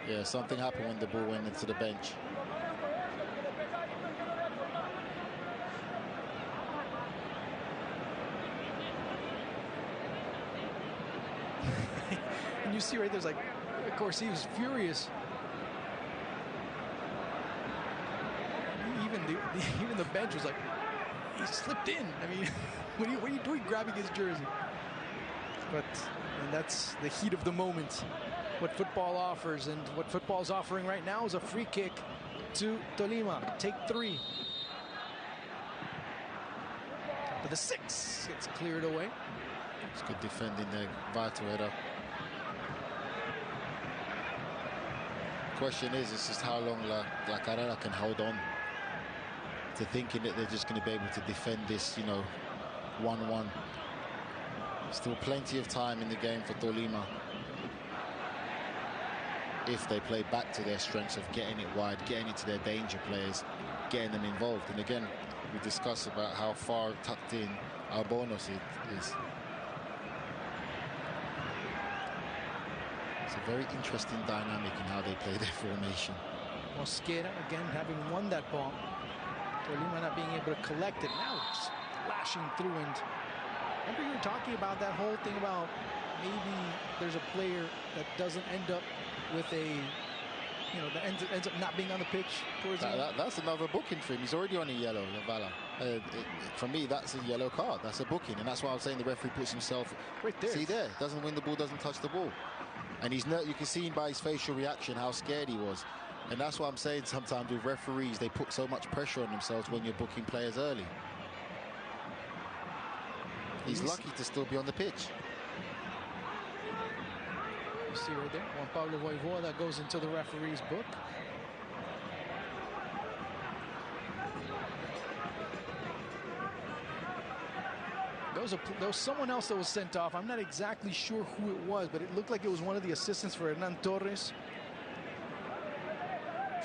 Yeah, something happened when the ball went into the bench. And you see right there's like, of course, he was furious. Even the bench was like, he slipped in. I mean, what are you doing grabbing his jersey? But and that's the heat of the moment. What football offers, and what football's offering right now is a free kick to Tolima. Take 3. Top of the 6 gets cleared away. It's good defending there. Vital header. Question is just how long La Calera can hold on to thinking that they're just going to be able to defend this, you know, 1-1. Still plenty of time in the game for Tolima if they play back to their strengths of getting it wide, getting it to their danger players, getting them involved. And again, we discussed about how far tucked in Albonos is. It's a very interesting dynamic in how they play their formation. Mosquera again having won that ball. Tolima not being able to collect it. Now it's lashing through. And remember you were talking about that whole thing about maybe there's a player that doesn't end up with a, you know, that ends up not being on the pitch towards the end. That's another booking for him. He's already on a yellow, Lavala. For me, that's a yellow card. That's a booking. And that's why I'm saying the referee puts himself right there. See there, doesn't win the ball, doesn't touch the ball. And he's you can see by his facial reaction how scared he was. And that's why I'm saying sometimes with referees, they put so much pressure on themselves when you're booking players early. He's lucky to still be on the pitch. You see right there, Juan Pablo Voivoda goes into the referee's book. There was someone else that was sent off. I'm not exactly sure who it was, but it looked like it was one of the assistants for Hernan Torres.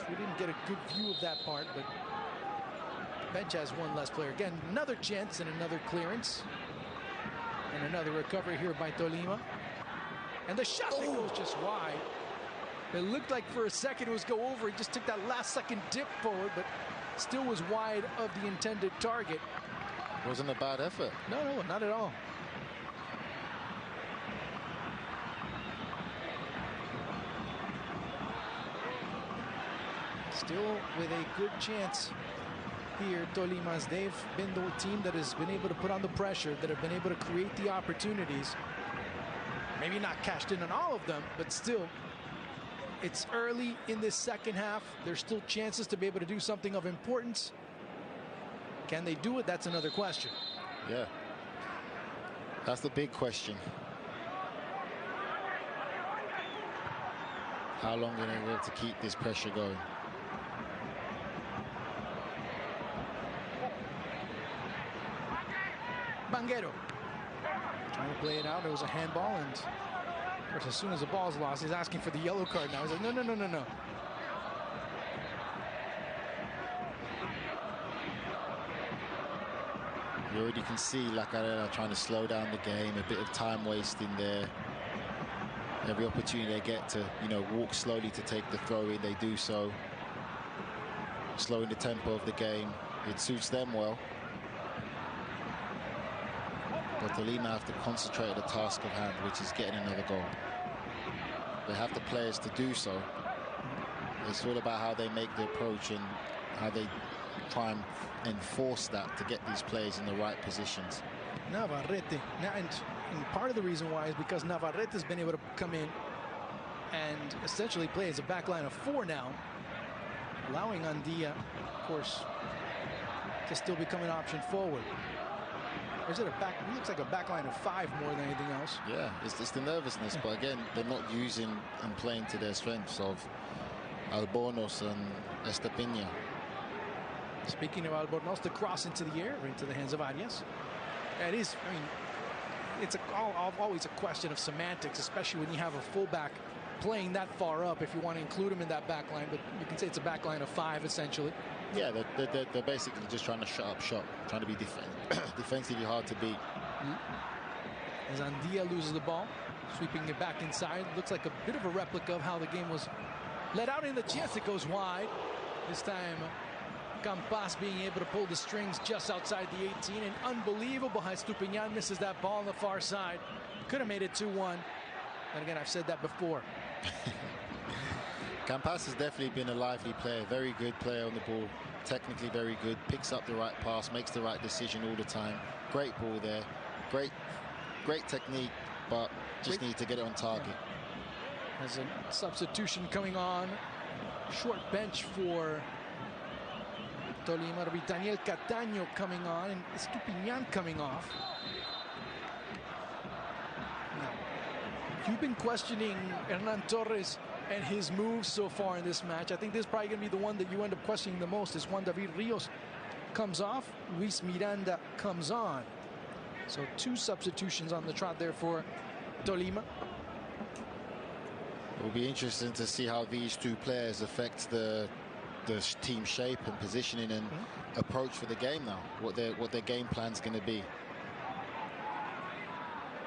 We didn't get a good view of that part, but the bench has one less player. Again, another chance and another clearance. And another recovery here by Tolima. And the shot that goes just wide. It looked like for a second it was go over. He just took that last second dip forward, but still was wide of the intended target. Wasn't a bad effort. No, not at all. Still with a good chance here, Tolima's. They've been the team that has been able to put on the pressure, that have been able to create the opportunities. Maybe not cashed in on all of them, but still, it's early in this second half. There's still chances to be able to do something of importance. Can they do it? That's another question. Yeah. That's the big question. How long are they able to keep this pressure going? Banguero trying to play it out. It was a handball, and of course, as soon as the ball's lost, he's asking for the yellow card now. He's like, no. You already can see La Calera trying to slow down the game, a bit of time wasting there. Every opportunity they get to, walk slowly to take the throw in, they do so. Slowing the tempo of the game. It suits them well. But Tolima have to concentrate on the task at hand, which is getting another goal. They have the players to do so. It's all about how they make the approach and how they try and enforce that to get these players in the right positions. Navarrete. And part of the reason why is because Navarrete has been able to come in and essentially play as a back line of 4 now, allowing Andia, of course, to still become an option forward. Or is it a back? It looks like a back line of 5 more than anything else. Yeah, it's the nervousness, but again, they're not using and playing to their strengths of Albornoz and Estepina. Speaking of Albornoz, the cross into the air, into the hands of Arias. It is, it's always a question of semantics, especially when you have a fullback playing that far up, if you want to include him in that back line. But you can say it's a back line of 5, essentially. Yeah, they're basically just trying to shut up shop, trying to be defensively hard to beat. As Andia loses the ball, sweeping it back inside. Looks like a bit of a replica of how the game was let out in the chance. It goes wide. This time, Campas being able to pull the strings just outside the 18, and unbelievable how Estupiñán misses that ball on the far side. Could have made it 2-1. And again, I've said that before. Campas has definitely been a lively player, very good player on the ball, technically very good, picks up the right pass, makes the right decision all the time. Great ball there, great technique, but just need to get it on target. Yeah. As a substitution coming on, short bench for Tolima. It'll be Daniel Cataño coming on and Estupiñán coming off. Now, you've been questioning Hernan Torres and his moves so far in this match. I think this is probably going to be the one that you end up questioning the most. Is Juan David Rios comes off, Luis Miranda comes on. So 2 substitutions on the trot there for Tolima. It will be interesting to see how these 2 players affect the team shape and positioning and approach for the game now. What their game plan's going to be.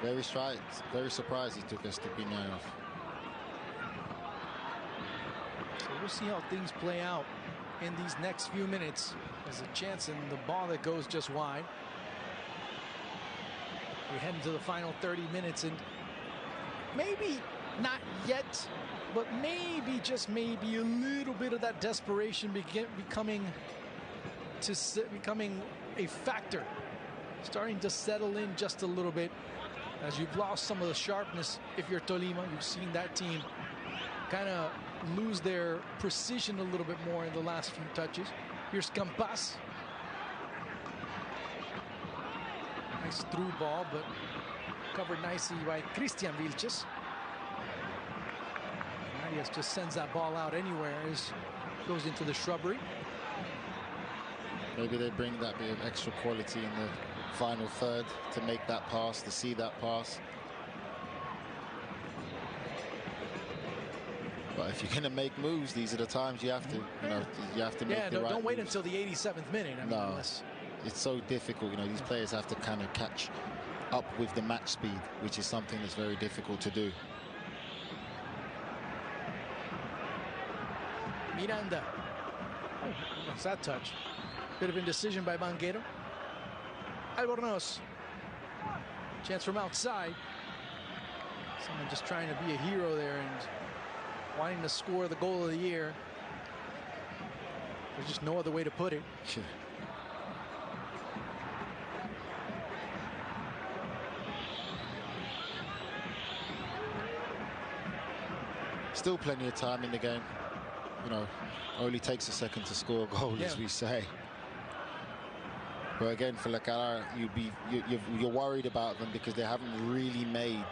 Very surprised he took Estupiñán off. So we'll see how things play out in these next few minutes. There's a chance in the ball that goes just wide. We head into the final 30 minutes, and maybe not yet, but maybe, just maybe, a little bit of that desperation becoming a factor, starting to settle in just a little bit, as you've lost some of the sharpness. If you're Tolima, you've seen that team kind of lose their precision a little bit more in the last few touches. Here's Campas. Nice through ball, but covered nicely by Christian Vilches. Diaz just sends that ball out anywhere. Goes into the shrubbery. Maybe they bring that bit of extra quality in the final third to make that pass, to see that pass. But if you're going to make moves, these are the times you have to, you have to make the right don't wait moves. until the 87th minute. I mean, no, it's so difficult. These players have to kind of catch up with the match speed, which is something that's very difficult to do. Miranda. Oh, what's that touch? Bit of indecision by Banguero. Albornoz. Chance from outside. Someone just trying to be a hero there and wanting to score the goal of the year. There's just no other way to put it. Sure. Still plenty of time in the game. Only takes a second to score a goal, as we say. But again, for La Calera, you're worried about them because they haven't really made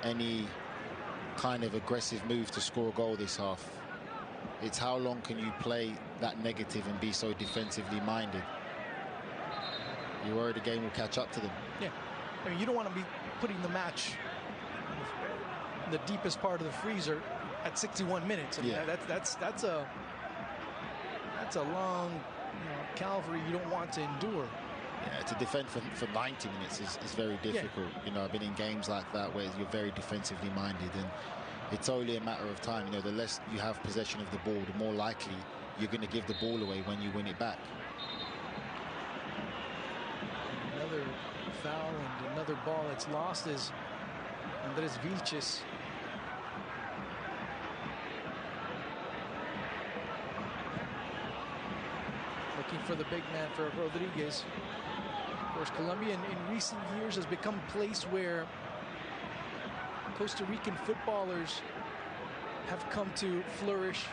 any kind of aggressive move to score a goal this half. It's how long can you play that negative and be so defensively minded? You're worried the game will catch up to them. Yeah, I mean, you don't want to be putting the match in the deepest part of the freezer at 61 minutes. I mean, that's a long Calvary you don't want to endure. Yeah, to defend for 90 minutes is very difficult. Yeah. I've been in games like that where you're very defensively minded, and it's only a matter of time. The less you have possession of the ball, the more likely you're going to give the ball away when you win it back. Another foul and another ball that's lost is Andres Vilches. Looking for the big man for Rodriguez. Of course, Colombia in recent years has become a place where Costa Rican footballers have come to flourish.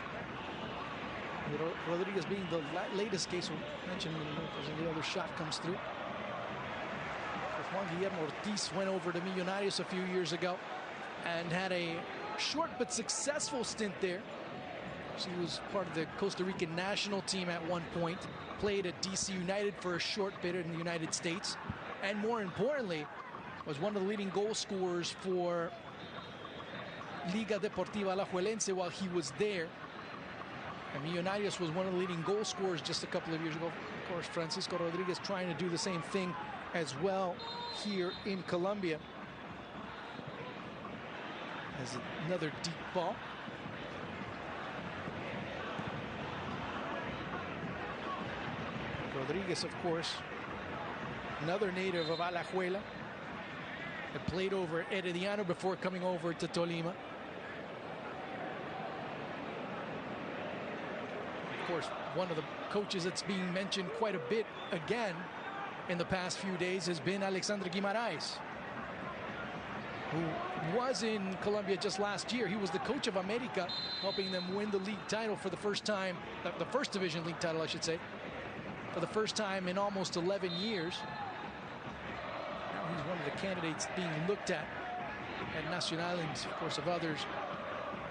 Rodriguez being the latest case we mentioned, the other shot comes through. Juan Guillermo Ortiz went over to Millonarios a few years ago and had a short but successful stint there. She was part of the Costa Rican national team at one point, played at DC United for a short bit in the United States, and more importantly, was one of the leading goal scorers for Liga Deportiva Alajuelense while he was there. And Millonarios was one of the leading goal scorers just a couple of years ago. Of course, Francisco Rodriguez trying to do the same thing as well here in Colombia. As another deep ball. Rodriguez, of course, another native of Alajuela, had played over at Herediano before coming over to Tolima. Of course, one of the coaches that's being mentioned quite a bit again in the past few days has been Alexandre Guimaraes, who was in Colombia just last year. He was the coach of America, helping them win the league title for the first time, the first division league title, I should say, for the first time in almost 11 years. Now he's one of the candidates being looked at Nacional, and of course of others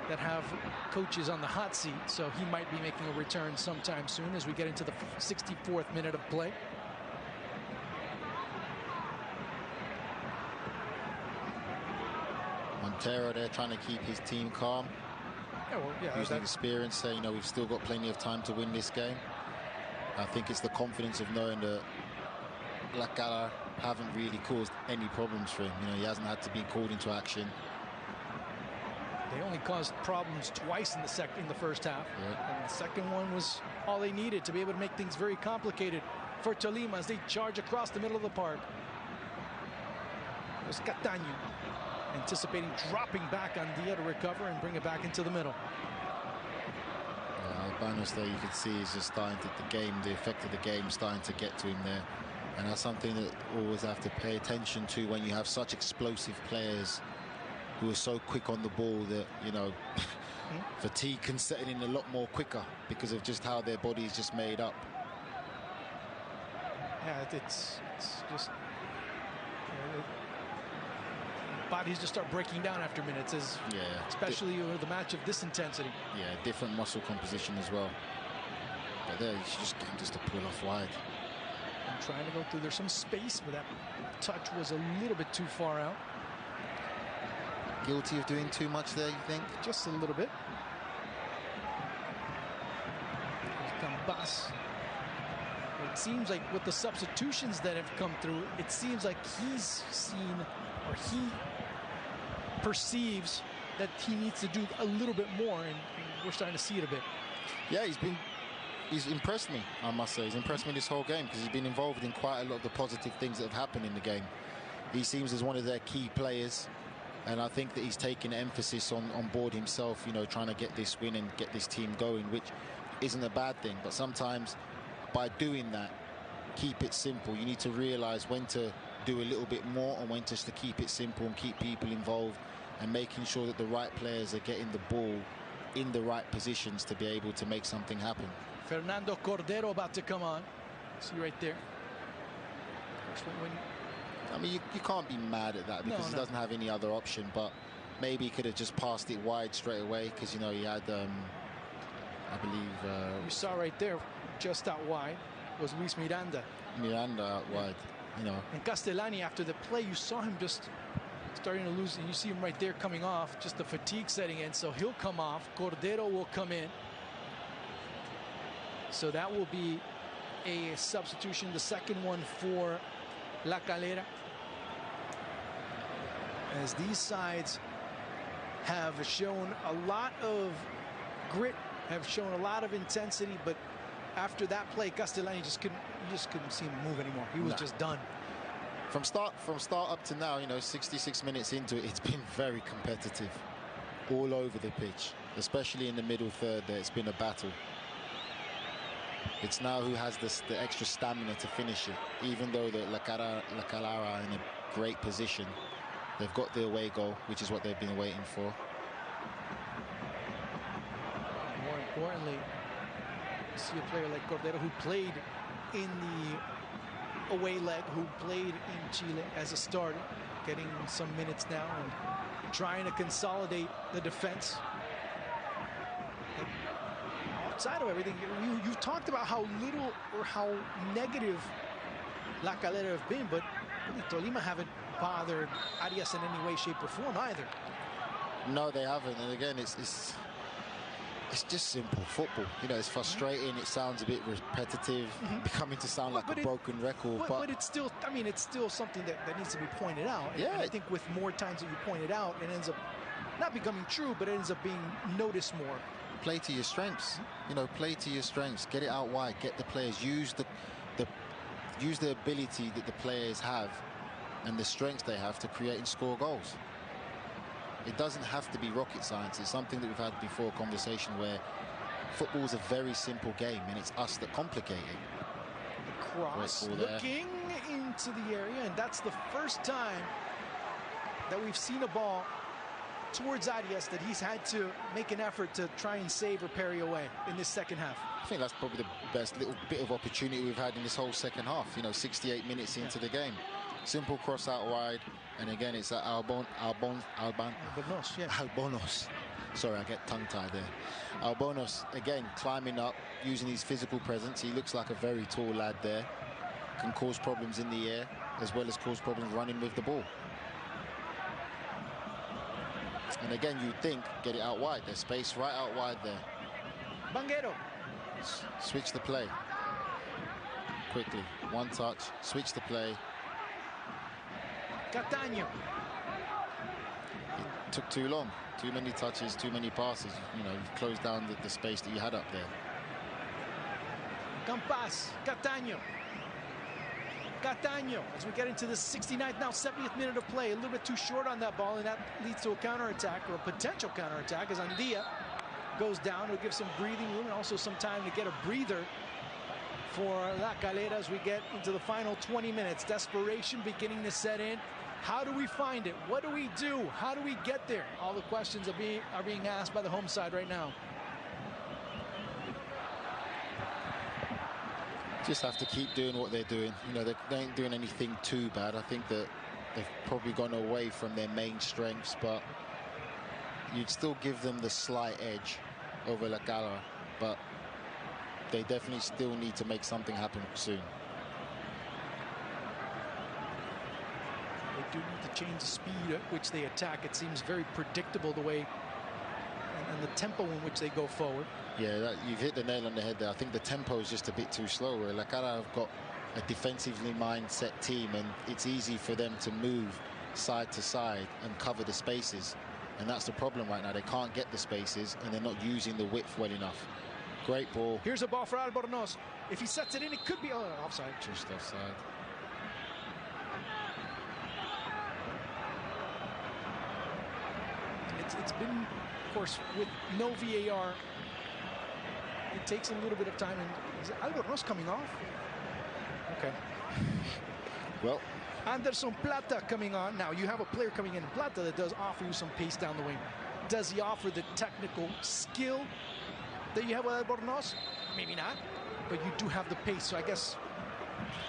that have coaches on the hot seat. So he might be making a return sometime soon as we get into the 64th minute of play. Montero there trying to keep his team calm. Using experience, saying, we've still got plenty of time to win this game. I think it's the confidence of knowing that La Calera haven't really caused any problems for him. He hasn't had to be called into action. They only caused problems twice in the first half. Yeah. And the second one was all they needed to be able to make things very complicated for Tolima as they charge across the middle of the park. It was Cataño anticipating dropping back on Dia to recover and bring it back into the middle. Albanos there, you can see, is just starting to, the effect of the game starting to get to him there. And that's something that always have to pay attention to when you have such explosive players who are so quick on the ball that, fatigue can set in a lot more quicker because of just how their body is just made up. Yeah, it's just bodies just start breaking down after minutes, especially with the match of this intensity. Yeah, different muscle composition as well. But there, he's just getting just to pull off wide. And trying to go through. There's some space, but that touch was a little bit too far out. Guilty of doing too much there, you think? Just a little bit. Gambas. It seems like with the substitutions that have come through, it seems like he's seen, or he perceives that he needs to do a little bit more, and we're starting to see it a bit. Yeah, he's impressed me, I must say. He's impressed me this whole game because he's been involved in quite a lot of the positive things that have happened in the game. He seems as one of their key players, and I think that he's taken emphasis on board himself, you know, trying to get this win and get this team going, which isn't a bad thing. But sometimes by doing that, keep it simple. You need to realize when to do a little bit more and when just to keep it simple and keep people involved and making sure that the right players are getting the ball in the right positions to be able to make something happen. Fernando Cordero about to come on. See right there. I mean, you can't be mad at that because he doesn't have any other option, but maybe he could have just passed it wide straight away because, you know, he had, I believe... you saw right there, just out wide, was Luis Miranda. Miranda out wide, you know. And Castellani, after the play, you saw him just starting to lose, and you see him right there coming off, just the fatigue setting in, so he'll come off. Cordero will come in. So that will be a substitution, the second one for La Calera. As these sides have shown a lot of grit, have shown a lot of intensity, but after that play, Castellani you just couldn't see him move anymore. He was just done. From start up to now, you know, 66 minutes into it, it's been very competitive all over the pitch, especially in the middle third there. It's been a battle. It's now who has the extra stamina to finish it, even though La Calera are in a great position. They've got the away goal, which is what they've been waiting for. More importantly, you see a player like Cordero who played in the away leg, who played in Chile as a starter, getting some minutes now and trying to consolidate the defense. Outside of everything, you've talked about how little or how negative La Calera have been, but really Tolima haven't bothered Arias in any way, shape, or form either. No, they haven't. And again, it's just simple football. You know, it's frustrating. It sounds a bit repetitive, becoming to sound like a broken record. But it's still, I mean, it's still something that needs to be pointed out. Yeah. And I think with more times that you point it out, it ends up not becoming true, but it ends up being noticed more. Play to your strengths. You know, play to your strengths. Get it out wide. Get the players. Use the ability that the players have and the strengths they have to create and score goals. It doesn't have to be rocket science. It's something that we've had before, a conversation where football is a very simple game and it's us that complicate it. The cross looking into the area, and that's the first time that we've seen a ball towards Arias that he's had to make an effort to try and save or parry away in this second half. I think that's probably the best little bit of opportunity we've had in this whole second half. You know, 68 minutes into the game. Simple cross out wide, and again it's Albonos. Sorry, I get tongue-tied there. Albonos, again, climbing up, using his physical presence. He looks like a very tall lad there. Can cause problems in the air, as well as cause problems running with the ball. And again, you'd think, get it out wide. There's space right out wide there. Banguero. Switch the play. Quickly. One touch. Switch the play. Cataño. It took too long. Too many touches, too many passes. You know, you've closed down the space that you had up there. Campas. Cataño. Cataño, as we get into the 69th, now 70th minute of play. A little bit too short on that ball, and that leads to a counterattack, or a potential counterattack, as Andia goes down. It'll give some breathing room and also some time to get a breather for La Calera as we get into the final 20 minutes. Desperation beginning to set in. How do we find it? What do we do? How do we get there? All the questions are being asked by the home side right now. Just have to keep doing what they're doing. You know, they ain't doing anything too bad. I think that They've probably gone away from their main strengths, but you'd still give them the slight edge over La Calera, but they definitely still need to make something happen soon. They do need to change the speed at which they attack. It seems very predictable the way and the tempo in which they go forward. Yeah, you've hit the nail on the head there. I think the tempo is just a bit too slow. Where La Calera have got a defensively mindset team, and it's easy for them to move side to side and cover the spaces. And that's the problem right now. They can't get the spaces, and they're not using the width well enough. Great ball. Here's a ball for Albornoz. If he sets it in, it could be offside. Just offside. It's been, of course, with no VAR. It takes a little bit of time. And is Albornoz coming off? Okay. Well, Anderson Plata coming on. Now you have a player coming in, Plata, that does offer you some pace down the wing. Does he offer the technical skill that you have with Albornoz? Maybe not, but you do have the pace, so I guess.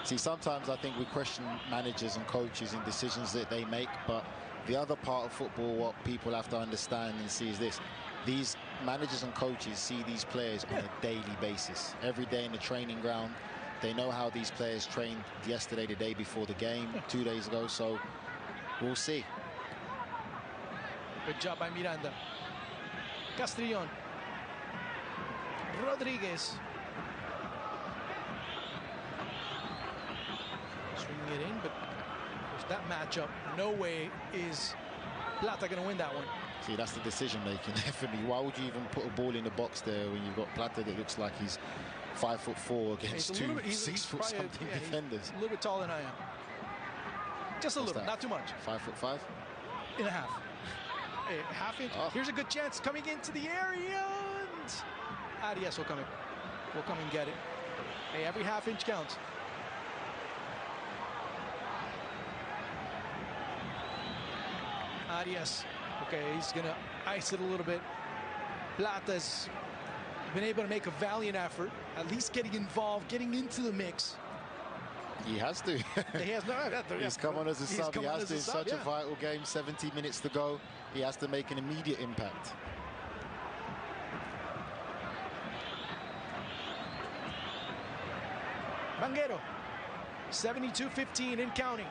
See, sometimes I think we question managers and coaches in decisions that they make, but the other part of football, what people have to understand and see is this. These managers and coaches see these players on a daily basis. Every day in the training ground. They know how these players trained yesterday, the day before the game, 2 days ago, so we'll see. Good job by Miranda. Castrillon. Rodriguez. Swinging it in, but there's that matchup. No way is Plata going to win that one. See, that's the decision making there for me. Why would you even put a ball in the box there when you've got Plata that looks like he's 5'4" against two 6-foot-something defenders? A little bit taller than I am. Just a little, not too much. 5'5" and a half. A half inch. Oh. Here's a good chance coming into the area, and Arias will come and get it. Hey, every half inch counts. Arias. Okay, he's gonna ice it a little bit. Plata's been able to make a valiant effort, at least getting involved, getting into the mix. He has to. He has no. He's come on as a sub. He has to in such a vital game. 70 minutes to go. He has to make an immediate impact. Banguero, 72-15 and counting.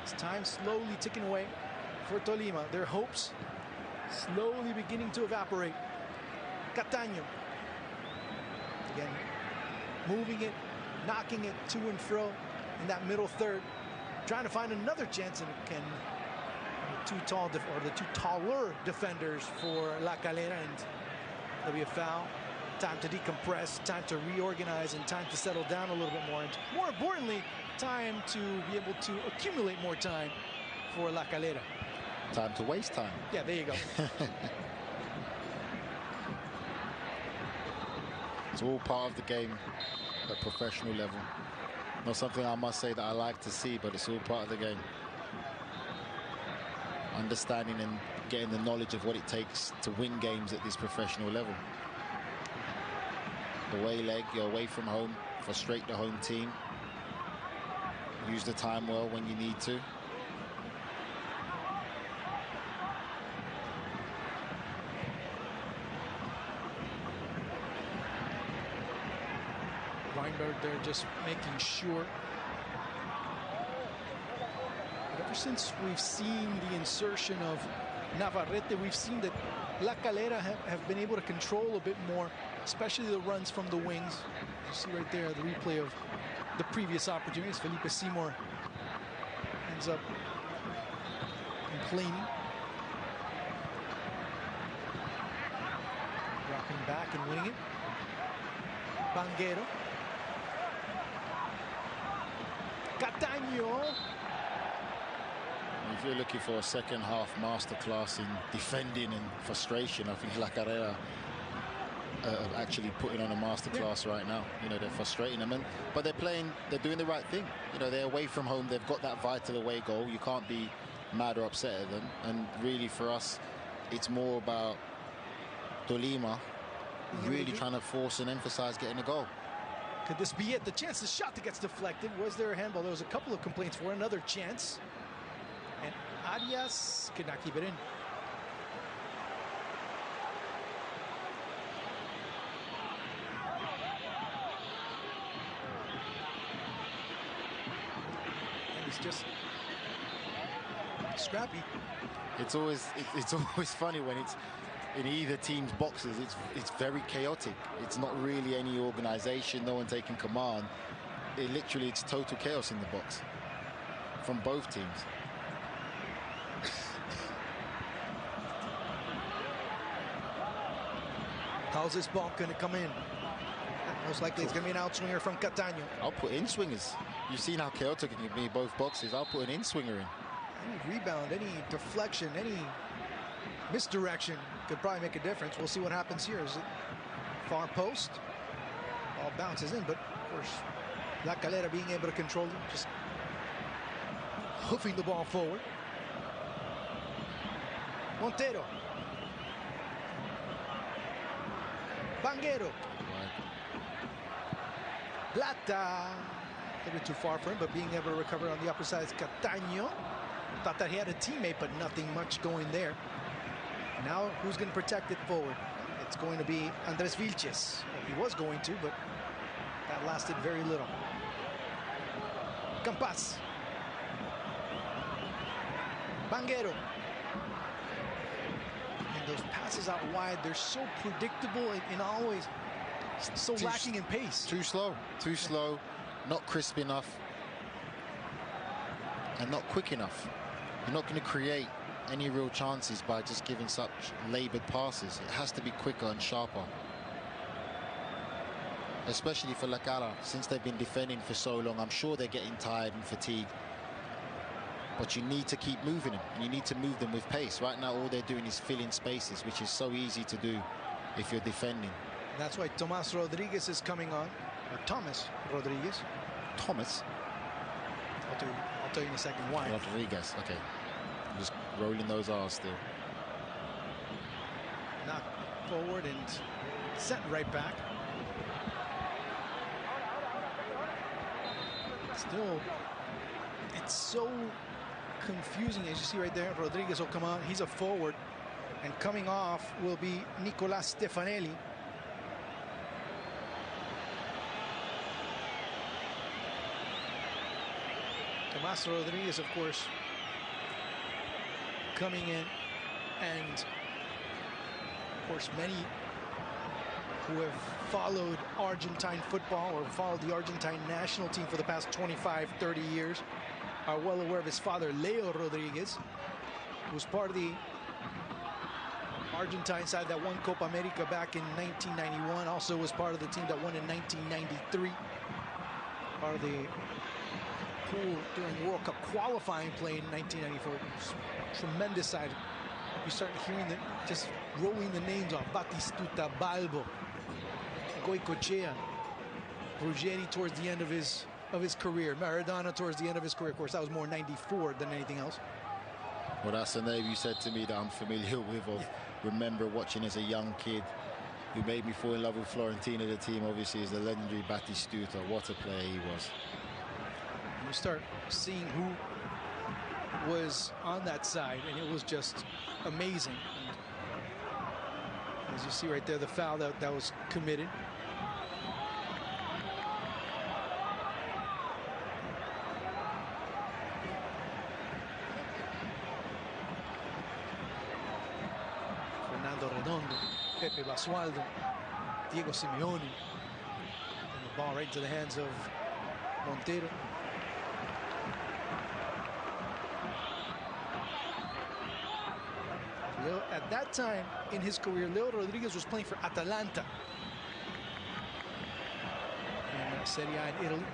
It's time slowly ticking away for Tolima. Their hopes slowly beginning to evaporate. Cataño. Again, moving it, knocking it to and fro in that middle third. Trying to find another chance, and again, the two taller defenders for La Calera, and there'll be a foul. Time to decompress, time to reorganize, and time to settle down a little bit more. And more importantly, time to be able to accumulate more time for La Calera. Time to waste time. Yeah, there you go. It's all part of the game at professional level. Not something I must say that I like to see, but it's all part of the game. Understanding and getting the knowledge of what it takes to win games at this professional level. Away leg, you're away from home, frustrate the home team. Use the time well when you need to. Weinberg there just making sure. But ever since we've seen the insertion of Navarrete, we've seen that La Calera have been able to control a bit more, especially the runs from the wings. You see right there the replay of the previous opportunities. Felipe Seymour ends up complaining. Rocking back and winning it. Banguero. Cataño. If you're looking for a second half masterclass in defending and frustration, I think La Calera actually putting on a masterclass right now. You know, they're frustrating them, but they're doing the right thing. You know, they're away from home. They've got that vital away goal. You can't be mad or upset at them. And really, for us, it's more about Tolima really trying to force and emphasize getting a goal. Could this be it? The chance, the shot that gets deflected. Was there a handball? There was a couple of complaints for another chance. And Arias could not keep it in. And it's just scrappy. It's always funny when it's in either team's boxes. It's very chaotic. It's not really any organization, no one taking command. It's total chaos in the box from both teams. How's this ball going to come in? Most likely it's going to be an outswinger from Cataño. I'll put in swingers. You've seen how chaotic it can be in both boxes. I'll put an in swinger in. Any rebound, any deflection, any misdirection could probably make a difference. We'll see what happens here. Is it far post? Ball bounces in, but of course, La Calera being able to control it, just hoofing the ball forward. Montero. Banguero. Plata. A little bit too far for him, but being able to recover on the upper side is Cataño. Thought that he had a teammate, but nothing much going there. Now, who's going to protect it forward? It's going to be Andres Vilches. Well, he was going to, but that lasted very little. Campas. Banguero. And those passes out wide, they're so predictable and always so lacking in pace. Too slow, not crisp enough, and not quick enough. You're not going to create any real chances by just giving such labored passes. It has to be quicker and sharper. Especially for La Calera, since they've been defending for so long. I'm sure they're getting tired and fatigued. But you need to keep moving them, and you need to move them with pace. Right now, all they're doing is filling spaces, which is so easy to do if you're defending. That's why Tomas Rodriguez is coming on, or Thomas Rodriguez. Thomas? I'll tell you in a second why. Rodriguez, okay. I'm just rolling those R's still. Knocked forward and sent right back. Still, it's so confusing, as you see right there. Rodriguez will come on. He's a forward, and coming off will be Nicolas Stefanelli. Tomas Rodriguez, of course, coming in, and of course many who have followed Argentine football or followed the Argentine national team for the past 25, 30 years are well aware of his father, Leo Rodriguez, who was part of the Argentine side that won Copa America back in 1991, also was part of the team that won in 1993, part of the pool during World Cup qualifying play in 1994. Tremendous side. You start hearing just rolling the names off. Batistuta, Balbo, Goicoechea, Ruggeri towards the end of his career, Maradona towards the end of his career. Of course, that was more 94 than anything else. Well, that's a name you said to me that I'm familiar with, or remember watching as a young kid, who made me fall in love with Florentina, the team, obviously, is the legendary Batistuta. What a player he was. You start seeing who was on that side, and it was just amazing. And as you see right there, the foul that was committed. Fernando Redondo, Pepe Basualdo, Diego Simeone, and the ball right into the hands of Montero. At that time in his career, Leo Rodriguez was playing for Atalanta in Serie A in Italy.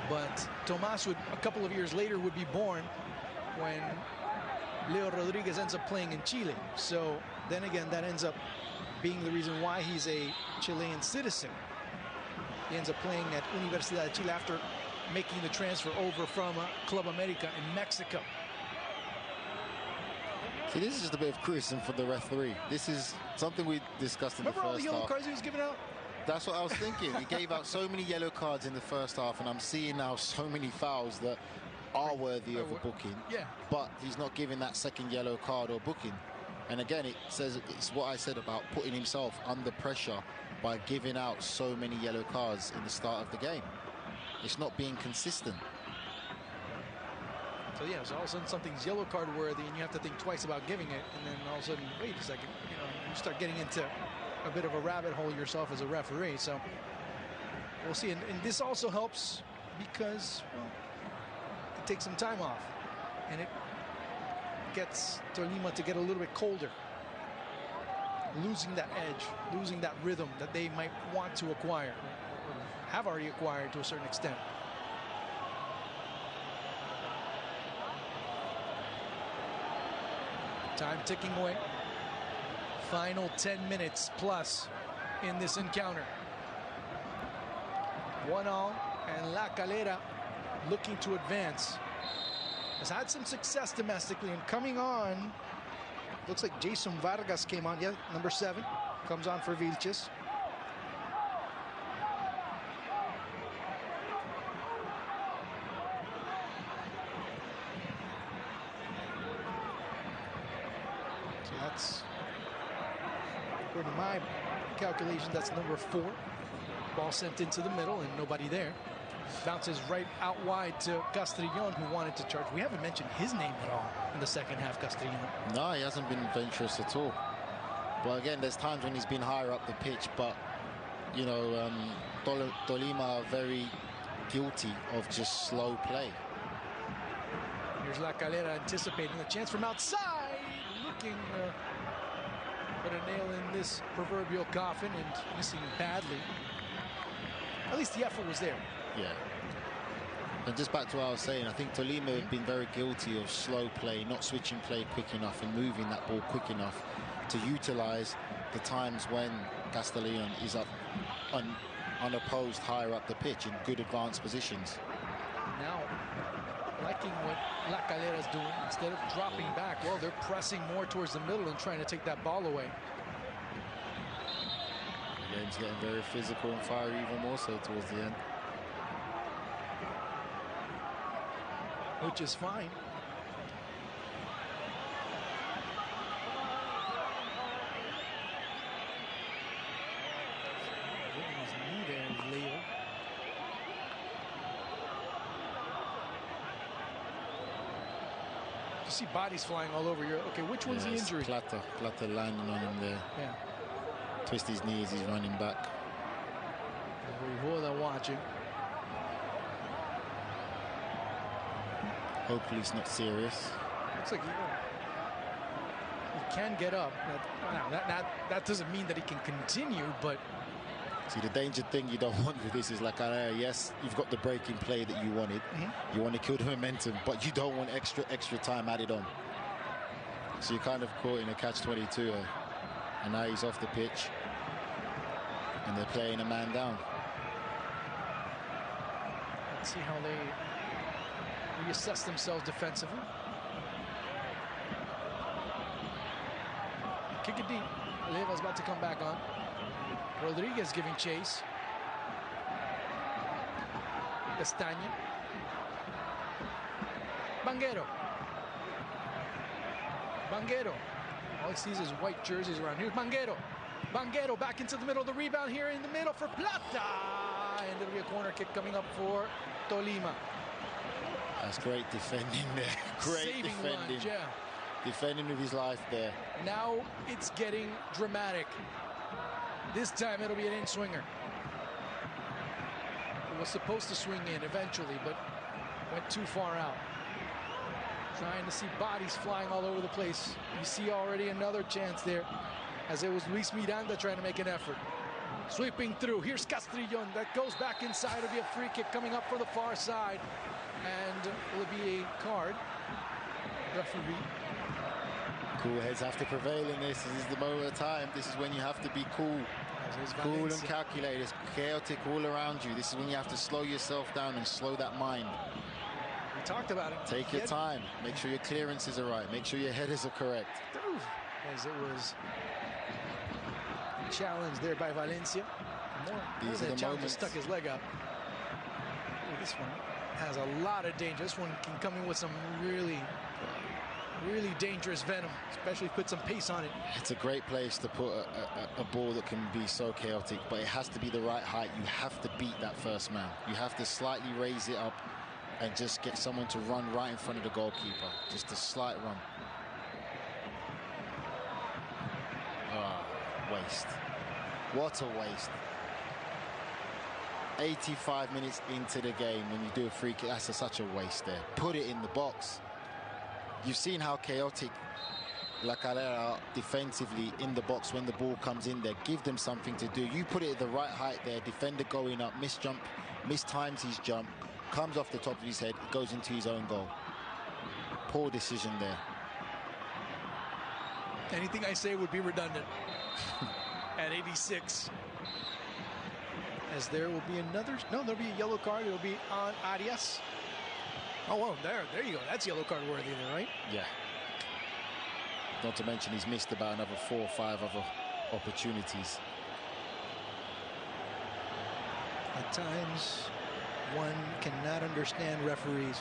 But Tomas would, a couple of years later, would be born when Leo Rodriguez ends up playing in Chile. So then again, that ends up being the reason why he's a Chilean citizen. He ends up playing at Universidad de Chile after making the transfer over from Club America in Mexico. See, this is just a bit of criticism for the referee. This is something we discussed in the first half. Remember all the yellow cards he was giving out? That's what I was thinking. He gave out so many yellow cards in the first half, and I'm seeing now so many fouls that are worthy of a booking. Yeah. But he's not giving that second yellow card or booking. And again, it's what I said about putting himself under pressure by giving out so many yellow cards in the start of the game. It's not being consistent. So yeah, so all of a sudden something's yellow card worthy, and you have to think twice about giving it, and then all of a sudden, wait a second, you start getting into a bit of a rabbit hole yourself as a referee. So we'll see. And this also helps because, well, it takes some time off, and it gets Tolima to get a little bit colder, losing that edge, losing that rhythm that they might want to acquire, or have already acquired to a certain extent. Time ticking away. Final 10 minutes plus in this encounter. 1-1, and La Calera looking to advance. Has had some success domestically, and coming on, looks like Jason Vargas came on. Yeah, number 7 comes on for Vilches. So that's, according to my calculations, that's number 4. Ball sent into the middle and nobody there. Bounces right out wide to Castrillon, who wanted to charge. We haven't mentioned his name at all in the second half, Castrillon. No, he hasn't been adventurous at all. But again, there's times when he's been higher up the pitch, but, you know, Tolima are very guilty of just slow play. Here's La Calera anticipating a chance from outside, looking put a nail in this proverbial coffin and missing badly. At least the effort was there. Yeah. And just back to what I was saying, I think Tolima have been very guilty of slow play, not switching play quick enough and moving that ball quick enough to utilize the times when Castellón is up unopposed higher up the pitch in good advanced positions. Now, liking what La Calera is doing, instead of dropping back, well, they're pressing more towards the middle and trying to take that ball away. The game's getting very physical and fiery, even more so towards the end. Which is fine. Getting his knee there, Leo. You see bodies flying all over. Okay, which one's the injury? Plata landing on him there. Yeah. Twist his knees, he's running back. Voivoda watching. Hopefully it's not serious. Looks like he can get up. That doesn't mean that he can continue, but... See, the danger thing you don't want with this is like, yes, you've got the breaking play that you wanted. You want to kill the momentum, but you don't want extra time added on. So you're kind of caught in a catch-22. And now he's off the pitch. And they're playing a man down. Let's see how they reassess themselves defensively. Kick it deep. Leva's about to come back on. Rodriguez giving chase. Castaña. Banguero. All he sees is white jerseys around. Here's Banguero. Banguero back into the middle. The rebound here in the middle for Plata. And it'll be a corner kick coming up for Tolima. That's great defending there. Great saving defending. Lunge, yeah. Defending with his life there. Now it's getting dramatic. This time it'll be an in-swinger. It was supposed to swing in eventually, but went too far out. Trying to see bodies flying all over the place. You see already another chance there, as it was Luis Miranda trying to make an effort. Sweeping through. Here's Castrillon. That goes back inside. It'll be a free kick coming up for the far side. And will it be a card? Referee. Cool heads have to prevail in this. This is the moment of time. This is when you have to be cool. Cool and calculated. It's chaotic all around you. This is when you have to slow yourself down and slow that mind. We talked about it. Take your time. Make sure your clearances are right. Make sure your headers are correct. As it was challenge there by Valencia. These are the moments. Stuck his leg out. Ooh, this one has a lot of danger. This one can come in with some really dangerous venom, especially put some pace on it. It's a great place to put a ball that can be so chaotic, but it has to be the right height. You have to beat that first man. You have to slightly raise it up and just get someone to run right in front of the goalkeeper. Just a slight run. Waste. What a waste. 85 minutes into the game when you do a free kick, that's such a waste there. Put it in the box. You've seen how chaotic La Calera are defensively in the box when the ball comes in there. Give them something to do. You put it at the right height there, defender going up, mistimes his jump, comes off the top of his head, goes into his own goal. Poor decision there. Anything I say would be redundant. At 86. As there will be another, no, there'll be a yellow card. It'll be on Arias. Oh, well, there you go. That's yellow card worthy there, right? Yeah. Not to mention he's missed about another 4 or 5 other opportunities. At times, one cannot understand referees.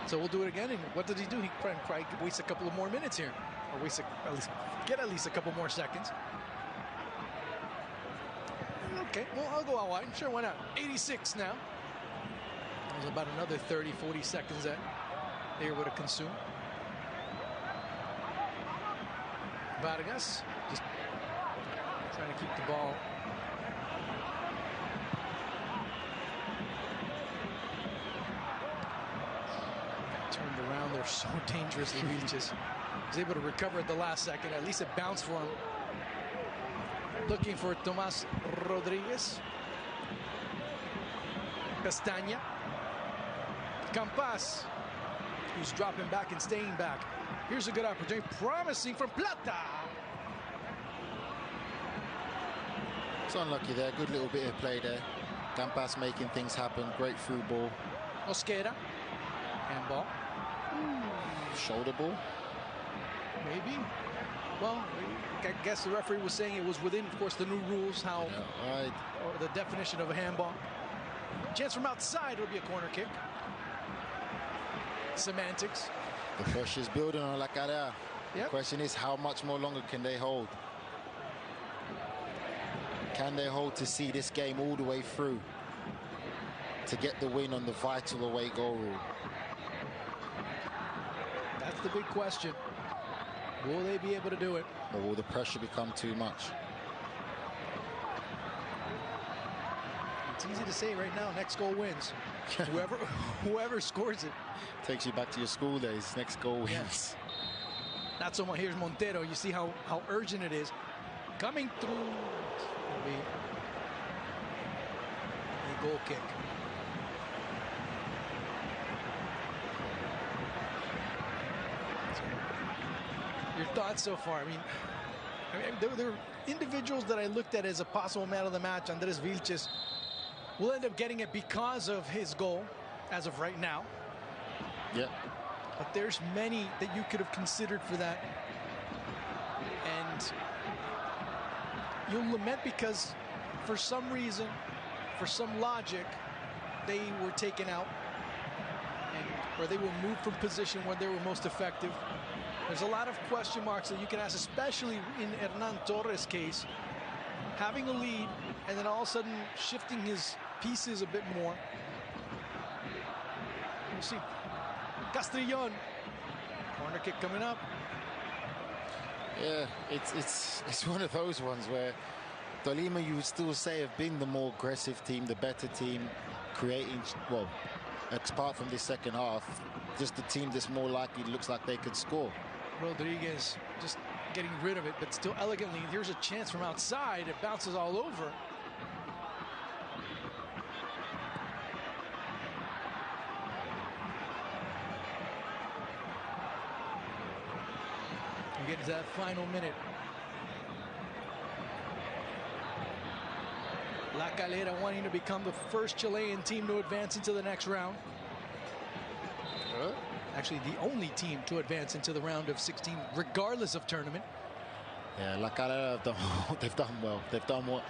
So we'll do it again. And what did he do? He probably wastes a couple of more minutes here, or get at least a couple more seconds. Okay, well, I'll go out wide. Sure, why not? 86 now. There's about another 30, 40 seconds that they would have consumed. Vargas just trying to keep the ball. Turned around. They're so dangerously reaches. Was able to recover at the last second. At least it bounced for him. Looking for Tomas Rodriguez. Castaña. Campas, who's dropping back and staying back. Here's a good opportunity. Promising from Plata. It's unlucky there. Good little bit of play there. Campas making things happen. Great through ball. Mosquera. Handball. Shoulder ball. Maybe. Well, I guess the referee was saying it was within, of course, the new rules, how or the definition of a handball. Chance from outside. It'll be a corner kick. Semantics. The pressure's building on La Calera. Yep. The question is, how much more longer can they hold? Can they hold to see this game all the way through to get the win on the vital away goal rule? That's the big question. Will they be able to do it? Or will the pressure become too much? It's easy to say right now, next goal wins. Whoever scores it. Takes you back to your school days. Next goal wins. Yes. Not so much. Here's Montero. You see how urgent it is. Coming through. It'll be a goal kick. Your thoughts so far? I mean there were individuals that I looked at as a possible man of the match. Andres Vilches will end up getting it because of his goal as of right now. Yeah. But there's many that you could have considered for that. And you'll lament because for some reason, for some logic, they were taken out or they were moved from position where they were most effective. There's a lot of question marks that you can ask, especially in Hernan Torres' case. Having a lead and then all of a sudden shifting his pieces a bit more. We'll see. Castrillon. Corner kick coming up. Yeah, it's one of those ones where Tolima, you would still say, have been the more aggressive team, the better team, creating, well, apart from this second half, just the team that's more likely looks like they could score. Rodriguez just getting rid of it, but still elegantly. Here's a chance from outside. It bounces all over. We get to that final minute. La Calera wanting to become the first Chilean team to advance into the next round. Actually, the only team to advance into the round of 16, regardless of tournament. Yeah, La Calera have done, they've done well. They've done what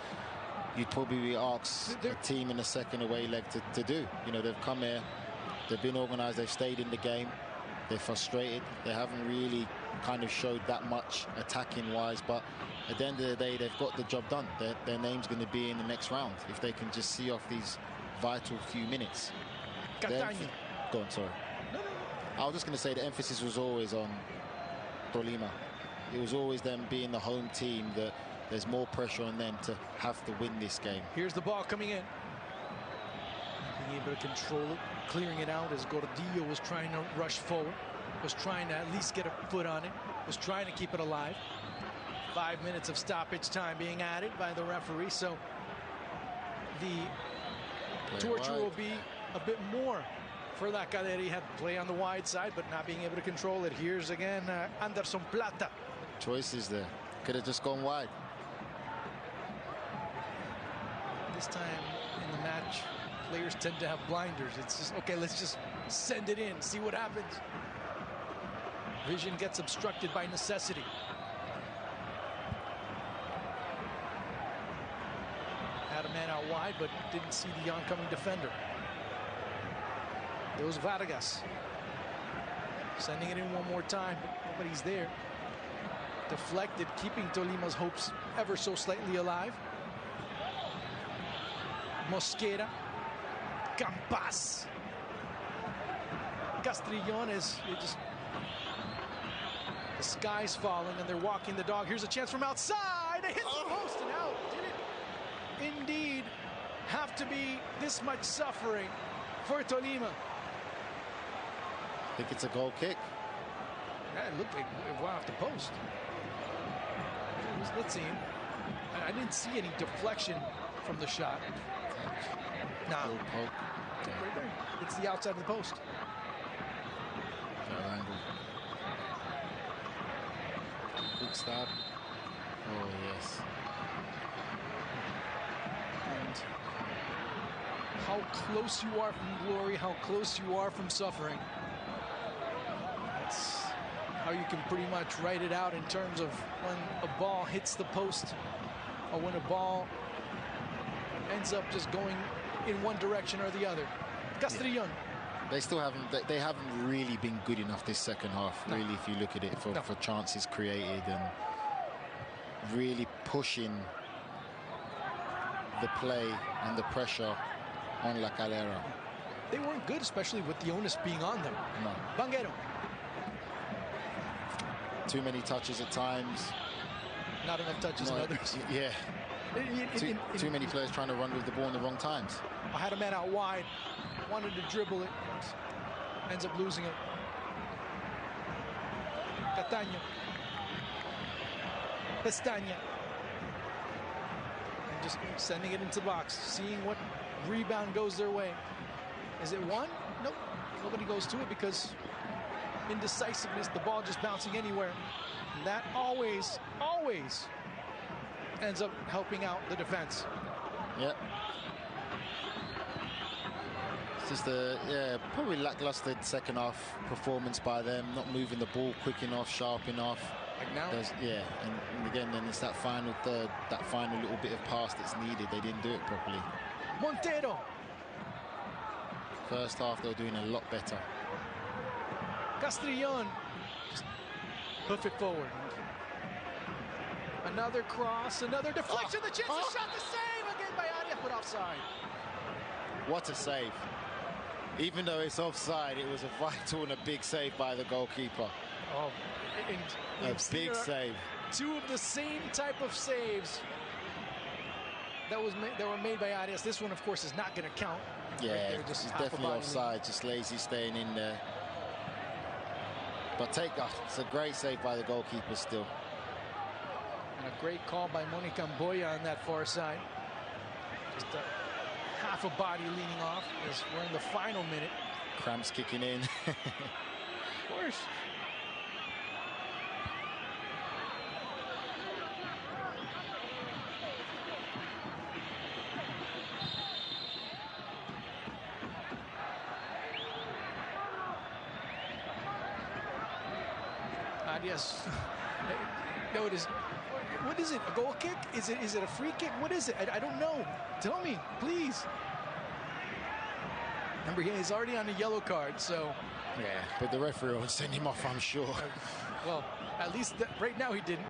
you'd probably ask a team in the second away leg to do. You know, they've come here, they've been organised, they've stayed in the game, they're frustrated. They haven't really kind of showed that much attacking-wise, but at the end of the day, they've got the job done. Their name's going to be in the next round if they can just see off these vital few minutes. Go on, sorry. I was just going to say the emphasis was always on Tolima. It was always them being the home team, that there's more pressure on them to have to win this game. Here's the ball coming in. Being able to control it, clearing it out as Gordillo was trying to rush forward, was trying to at least get a foot on it, was trying to keep it alive. 5 minutes of stoppage time being added by the referee, so the torture will be a bit more for La Calera. He had to play on the wide side, but not being able to control it. Here's again Anderson Plata. Choices there. Could have just gone wide. This time in the match, players tend to have blinders. It's just, okay, let's just send it in, see what happens. Vision gets obstructed by necessity. Had a man out wide, but didn't see the oncoming defender. There was Vargas. Sending it in one more time, but nobody's there. Deflected, keeping Tolima's hopes ever so slightly alive. Mosquera. Campas. Castrillon is just... The sky's falling and they're walking the dog. Here's a chance from outside. It hits the post and out. Did it indeed have to be this much suffering for Tolima? I think it's a goal kick. Yeah, it looked like it went off the post. Let's see. I didn't see any deflection from the shot. No. Right there. It's the outside of the post. Quick stab. Oh, yes. And how close you are from glory, how close you are from suffering. That's how you can pretty much write it out in terms of when a ball hits the post or when a ball ends up just going in one direction or the other. Castrillon. They still haven't. They haven't really been good enough this second half. No. Really, if you look at it, for chances created and really pushing the play and the pressure on La Calera. They weren't good, especially with the onus being on them. No. Banguero. Too many touches at times. Not enough touches in others. Yeah. Too many players trying to run with the ball in the wrong times. I had a man out wide, wanted to dribble it, ends up losing it. Cataño. Pestaña. And just sending it into the box, seeing what rebound goes their way. Is it one? Nope. Nobody goes to it because indecisiveness, the ball just bouncing anywhere. And that always ends up helping out the defense. Yep. It's just a probably lackluster second half performance by them, not moving the ball quick enough, sharp enough. Like now? And again, then it's that final third, that final little bit of pass that's needed. They didn't do it properly. Montero. First half, they were doing a lot better. Castrillon. Just hoof it forward. Another cross, another deflection, the chance to shot, the save again by Arias, but offside. What a save. Even though it's offside, it was a vital and a big save by the goalkeeper. Oh, a big save. Two of the same type of saves that were made by Arias. This one, of course, is not going to count. Yeah, right it's definitely offside, just lazy staying in there. But it's a great save by the goalkeeper still. And a great call by Monica Mboya on that far side. Just half a body leaning off as we're in the final minute. Cramps kicking in. Of course. Arias. Notice What is it? A goal kick? Is it a free kick? What is it? I don't know. Tell me, please. Remember, he's already on a yellow card, so. Yeah, but the referee won't send him off, I'm sure. Well, at least right now he didn't.